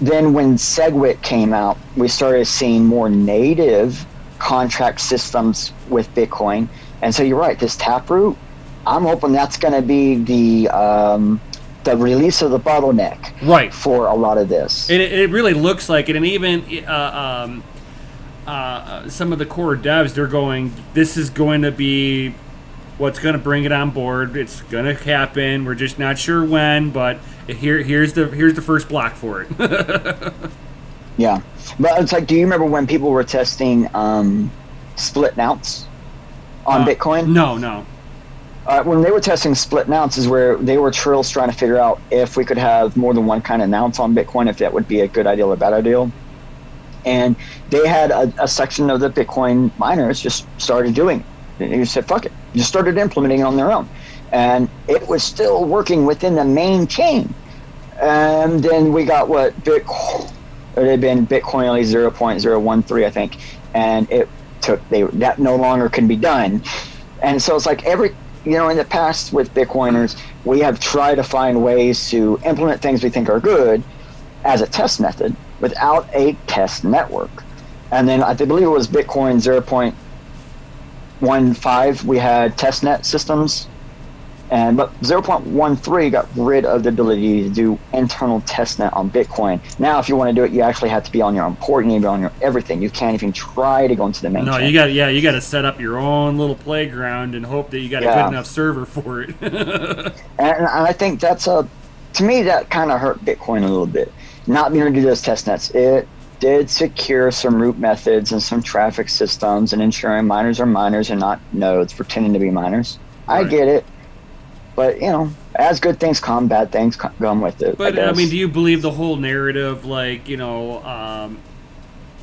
then when SegWit came out, we started seeing more native contract systems with Bitcoin. And so you're right, this Taproot, I'm hoping that's going to be the release of the bottleneck for a lot of this.
It really looks like it. And even some of the core devs, they're going, this is going to be what's going to bring it on board. It's going to happen. We're just not sure when, but here's the first block for it.
Yeah, but it's like, do you remember when people were testing split nonce on Bitcoin?
No.
When they were testing split nonce is where they were trying to figure out if we could have more than one kind of nonce on Bitcoin, if that would be a good idea or a bad idea. And they had a section of the Bitcoin miners just started doing it. They said, fuck it. Just started implementing it on their own. And it was still working within the main chain. And then we got Bitcoin, it had been Bitcoin only 0.013, I think. And that no longer can be done. And so it's like in the past with Bitcoiners, we have tried to find ways to implement things we think are good as a test method without a test network. And then I believe it was Bitcoin 0.15, we had testnet systems, but 0.13 got rid of the ability to do internal testnet on Bitcoin. Now, if you want to do it, you actually have to be on your own port, you need to be on your everything. You can't even try to go into the main chain.
You got to set up your own little playground and hope that you got a good enough server for it.
and I think to me, that kind of hurt Bitcoin a little bit. Not being able to do those testnets. It did secure some root methods and some traffic systems and ensuring miners are miners and not nodes pretending to be miners. I
Right.
get it. But, as good things come, bad things come with it.
But I
guess.
mean, do you believe the whole narrative, like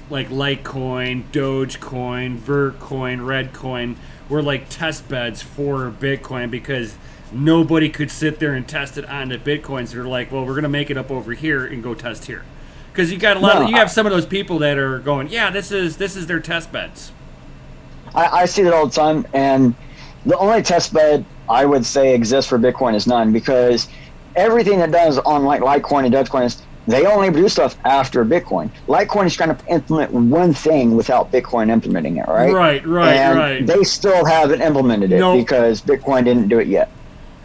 like Litecoin, Dogecoin, Vertcoin, Redcoin, were like test beds for Bitcoin because nobody could sit there and test it onto Bitcoin. So they're like, well, we're gonna make it up over here and go test here, because you got a lot.
No,
You have some of those people that are going, yeah, this is their test beds.
I see that all the time, and the only test bed I would say exists for Bitcoin is none, because everything that does on like Litecoin and Dogecoin is they only do stuff after Bitcoin. Litecoin is trying to implement one thing without Bitcoin implementing it, right? And
Right.
they still haven't implemented it
Nope.
because Bitcoin didn't do it yet.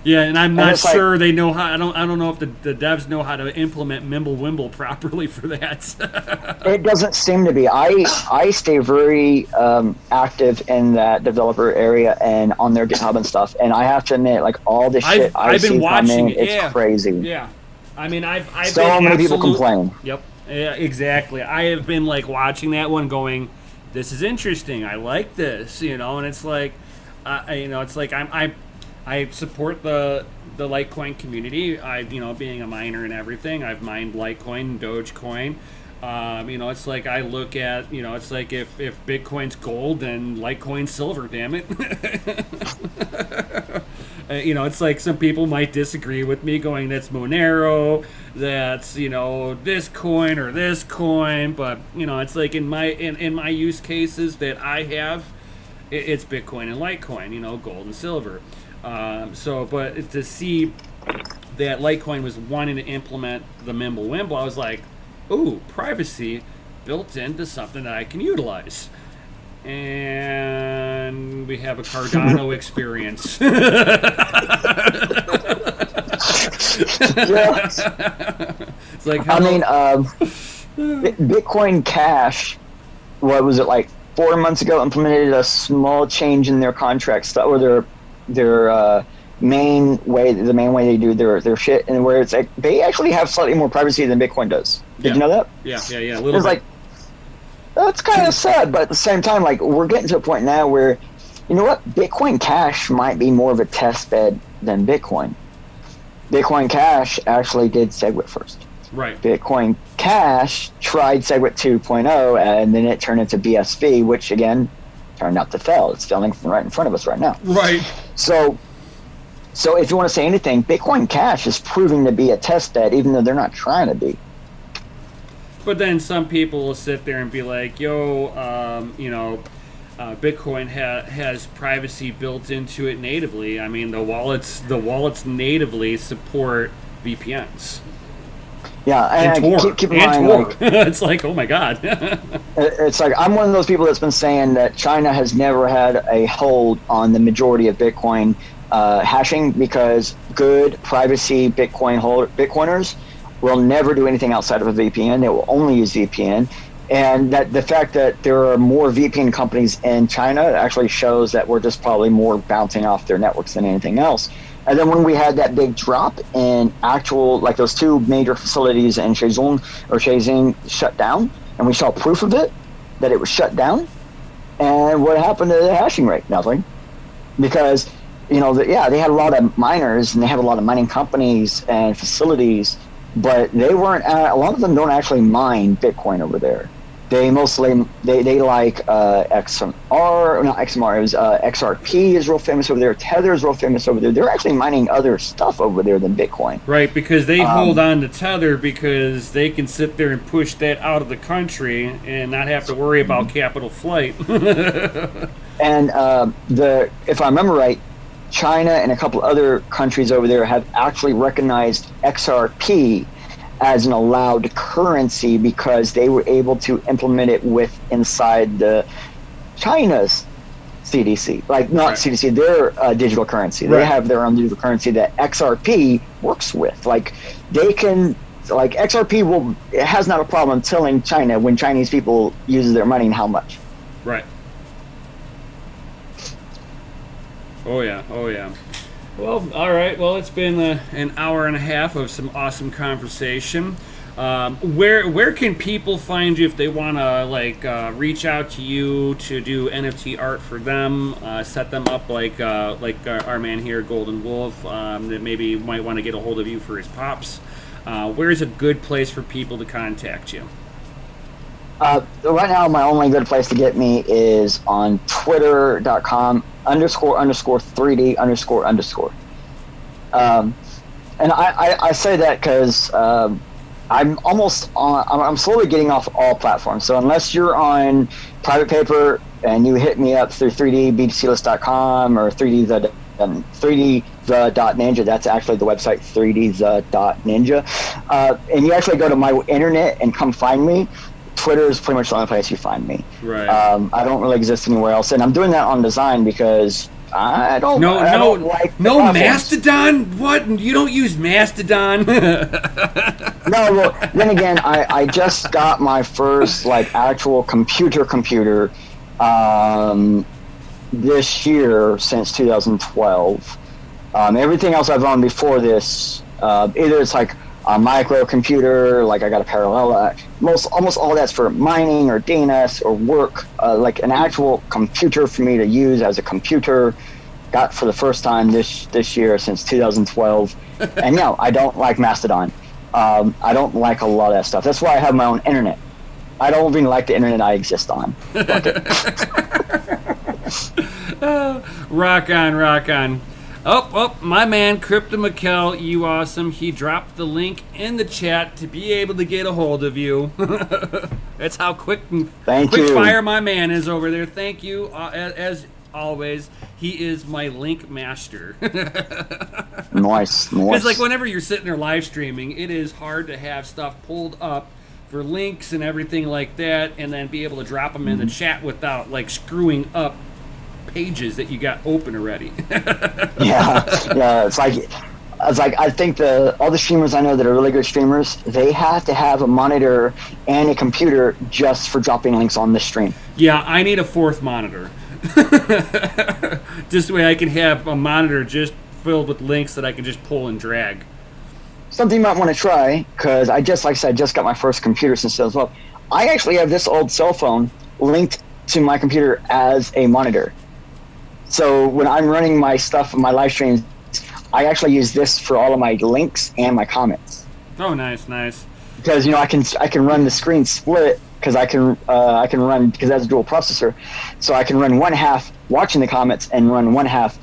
Yeah, and I'm not
it's like-
sure they know how. I don't know if the devs know how to implement Mimblewimble properly for that.
It doesn't seem to be. I stay very active in that developer area and on their GitHub and stuff, and I have to admit, like all the shit
I've been
see
watching
coming,
it.
it's
Yeah.
crazy.
Yeah, I mean, I've
So
been
many people
absolute-
complain.
Yep. Yeah, exactly. I have been like watching that one, going, "This is interesting. I like this," and it's like, it's like I support the Litecoin community. Being a miner and everything, I've mined Litecoin and Dogecoin. It's like I look at, it's like if Bitcoin's gold, then Litecoin's silver. Damn it. It's like some people might disagree with me, going, that's Monero, that's this coin or this coin, but it's like in my use cases that I have, it's Bitcoin and Litecoin, gold and silver. But to see that Litecoin was wanting to implement the Mimblewimble, I was like, ooh, privacy built into something that I can utilize. And we have a Cardano experience.
Yeah.
It's like,
I mean, Bitcoin Cash, what was it, like 4 months ago, implemented a small change in their contracts, or their main way they do their shit, and where it's like they actually have slightly more privacy than Bitcoin does. Did you know that?
Yeah, a little
It's
bit.
like, that's kind of sad, but at the same time, like, we're getting to a point now where, you know what, Bitcoin Cash might be more of a test bed than Bitcoin. Bitcoin Cash actually did SegWit first.
Right.
Bitcoin Cash tried SegWit 2.0, and then it turned into BSV, which again turned out to fail. It's failing right in front of us right now.
Right.
So if you want to say anything, Bitcoin Cash is proving to be a test bed, even though they're not trying to be.
But then some people will sit there and be like, yo, Bitcoin has privacy built into it natively. I mean, the wallets natively support VPNs.
Yeah, and
Tor.
keep in
And
mind,
Tor.
like,
It's like, oh my God.
it's like I'm one of those people that's been saying that China has never had a hold on the majority of Bitcoin hashing, because good privacy Bitcoiners will never do anything outside of a VPN. They will only use VPN. And that the fact that there are more VPN companies in China actually shows that we're just probably more bouncing off their networks than anything else. And then when we had that big drop in actual, like those two major facilities in Shenzhen shut down, and we saw proof of it, that it was shut down. And what happened to the hashing rate? Nothing. Because, they had a lot of miners and they have a lot of mining companies and facilities, but they weren't, a lot of them don't actually mine Bitcoin over there. They mostly, they like XMR, not XMR, it was XRP is real famous over there, Tether is real famous over there. They're actually mining other stuff over there than Bitcoin.
Right, because they hold on to Tether because they can sit there and push that out of the country and not have to worry about capital flight.
And if I remember right, China and a couple other countries over there have actually recognized XRP as an allowed currency because they were able to implement it inside the China's CDC, like not CDC, their digital currency. They have their own digital currency that XRP works with. Like they can, like XRP it has not a problem telling China when Chinese people use their money and how much.
Right. Oh yeah. Well, all right. Well, it's been an hour and a half of some awesome conversation. Where can people find you if they want to reach out to you to do NFT art for them, set them up like our man here, Golden Wolf, that maybe might want to get a hold of you for his pops? Where's a good place for people to contact you?
Right now, my only good place to get me is on twitter.com __3D __. And I say that because I'm slowly getting off all platforms. So unless you're on Private Paper and you hit me up through 3dbtclist.com or 3dthe.ninja, that's actually the website, 3dthe.ninja. And you actually go to my internet and come find me. Twitter is pretty much the only place you find me.
Right.
I don't really exist anywhere else, and I'm doing that on design because I don't like
Mastodon. What? You don't use Mastodon?
No. Well, then again, I just got my first actual computer this year since 2012. Everything else I've owned before this, either it's like a microcomputer, like I got a parallel. Almost all that's for mining or DNS or work. Like an actual computer for me to use as a computer, got for the first time this year since 2012. And no, I don't like Mastodon. I don't like a lot of that stuff. That's why I have my own internet. I don't even like the internet I exist on.
Rock on. Oh, my man, Crypto Mikkel, you awesome. He dropped the link in the chat to be able to get a hold of you. That's how quick fire my man is over there. Thank you. As always, he is my link master.
Nice.
Because whenever you're sitting there live streaming, it is hard to have stuff pulled up for links and everything like that, and then be able to drop them in the chat without screwing up pages that you got open already.
yeah. It's like I think all the streamers I know that are really good streamers, they have to have a monitor and a computer just for dropping links on the stream.
Yeah, I need a fourth monitor. Just the way I can have a monitor just filled with links that I can just pull and drag.
Something you might want to try, because I just got my first computer since 2012. I actually have this old cell phone linked to my computer as a monitor. So when I'm running my stuff on my live streams, I actually use this for all of my links and my comments.
Oh, nice.
Because I can run the screen split because I can run, because that's a dual processor, so I can run one half watching the comments and run one half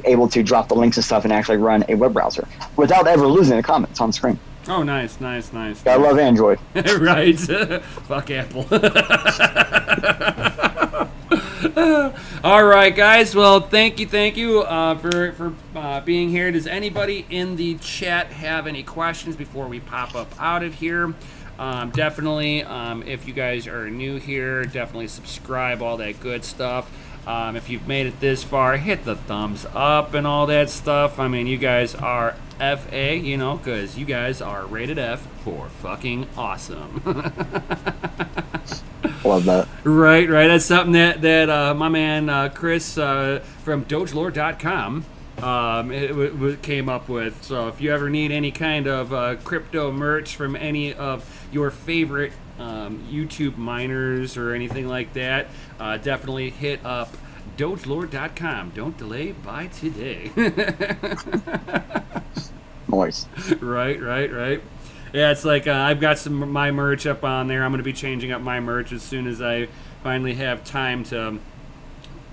able to drop the links and stuff and actually run a web browser without ever losing the comments on screen.
Oh, nice.
I love Android.
Right. Fuck Apple. All right, guys. Well, thank you for being here. Does anybody in the chat have any questions before we pop up out of here? Definitely, if you guys are new here, definitely subscribe, all that good stuff. If you've made it this far, hit the thumbs up and all that stuff. I mean, you guys are FA, because you guys are rated F for fucking awesome.
Love that.
Right. That's something that my man Chris from DogeLord.com came up with. So if you ever need any kind of crypto merch from any of your favorite YouTube miners or anything like that, definitely hit up DogeLord.com. Don't delay, buy today.
Noise.
Right. Yeah, it's like I've got my merch up on there. I'm going to be changing up my merch as soon as I finally have time to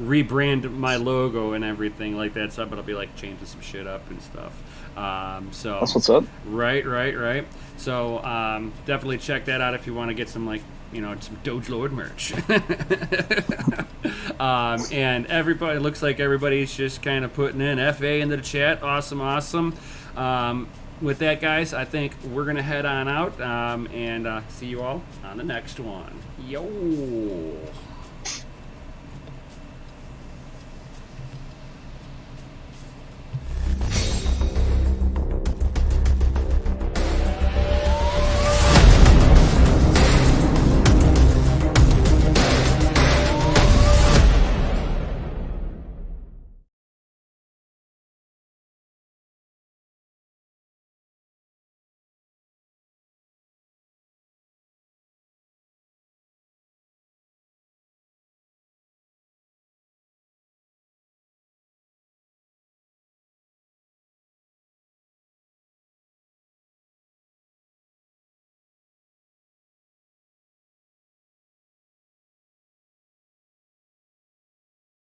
rebrand my logo and everything like that. So, but I'll be changing some shit up and stuff. So
that's what's up.
Right. So definitely check that out if you want to get some some Doge Lord merch. And everybody, looks like everybody's just kind of putting in FA into the chat. Awesome. With that, guys, I think we're going to head on out and see you all on the next one. Yo.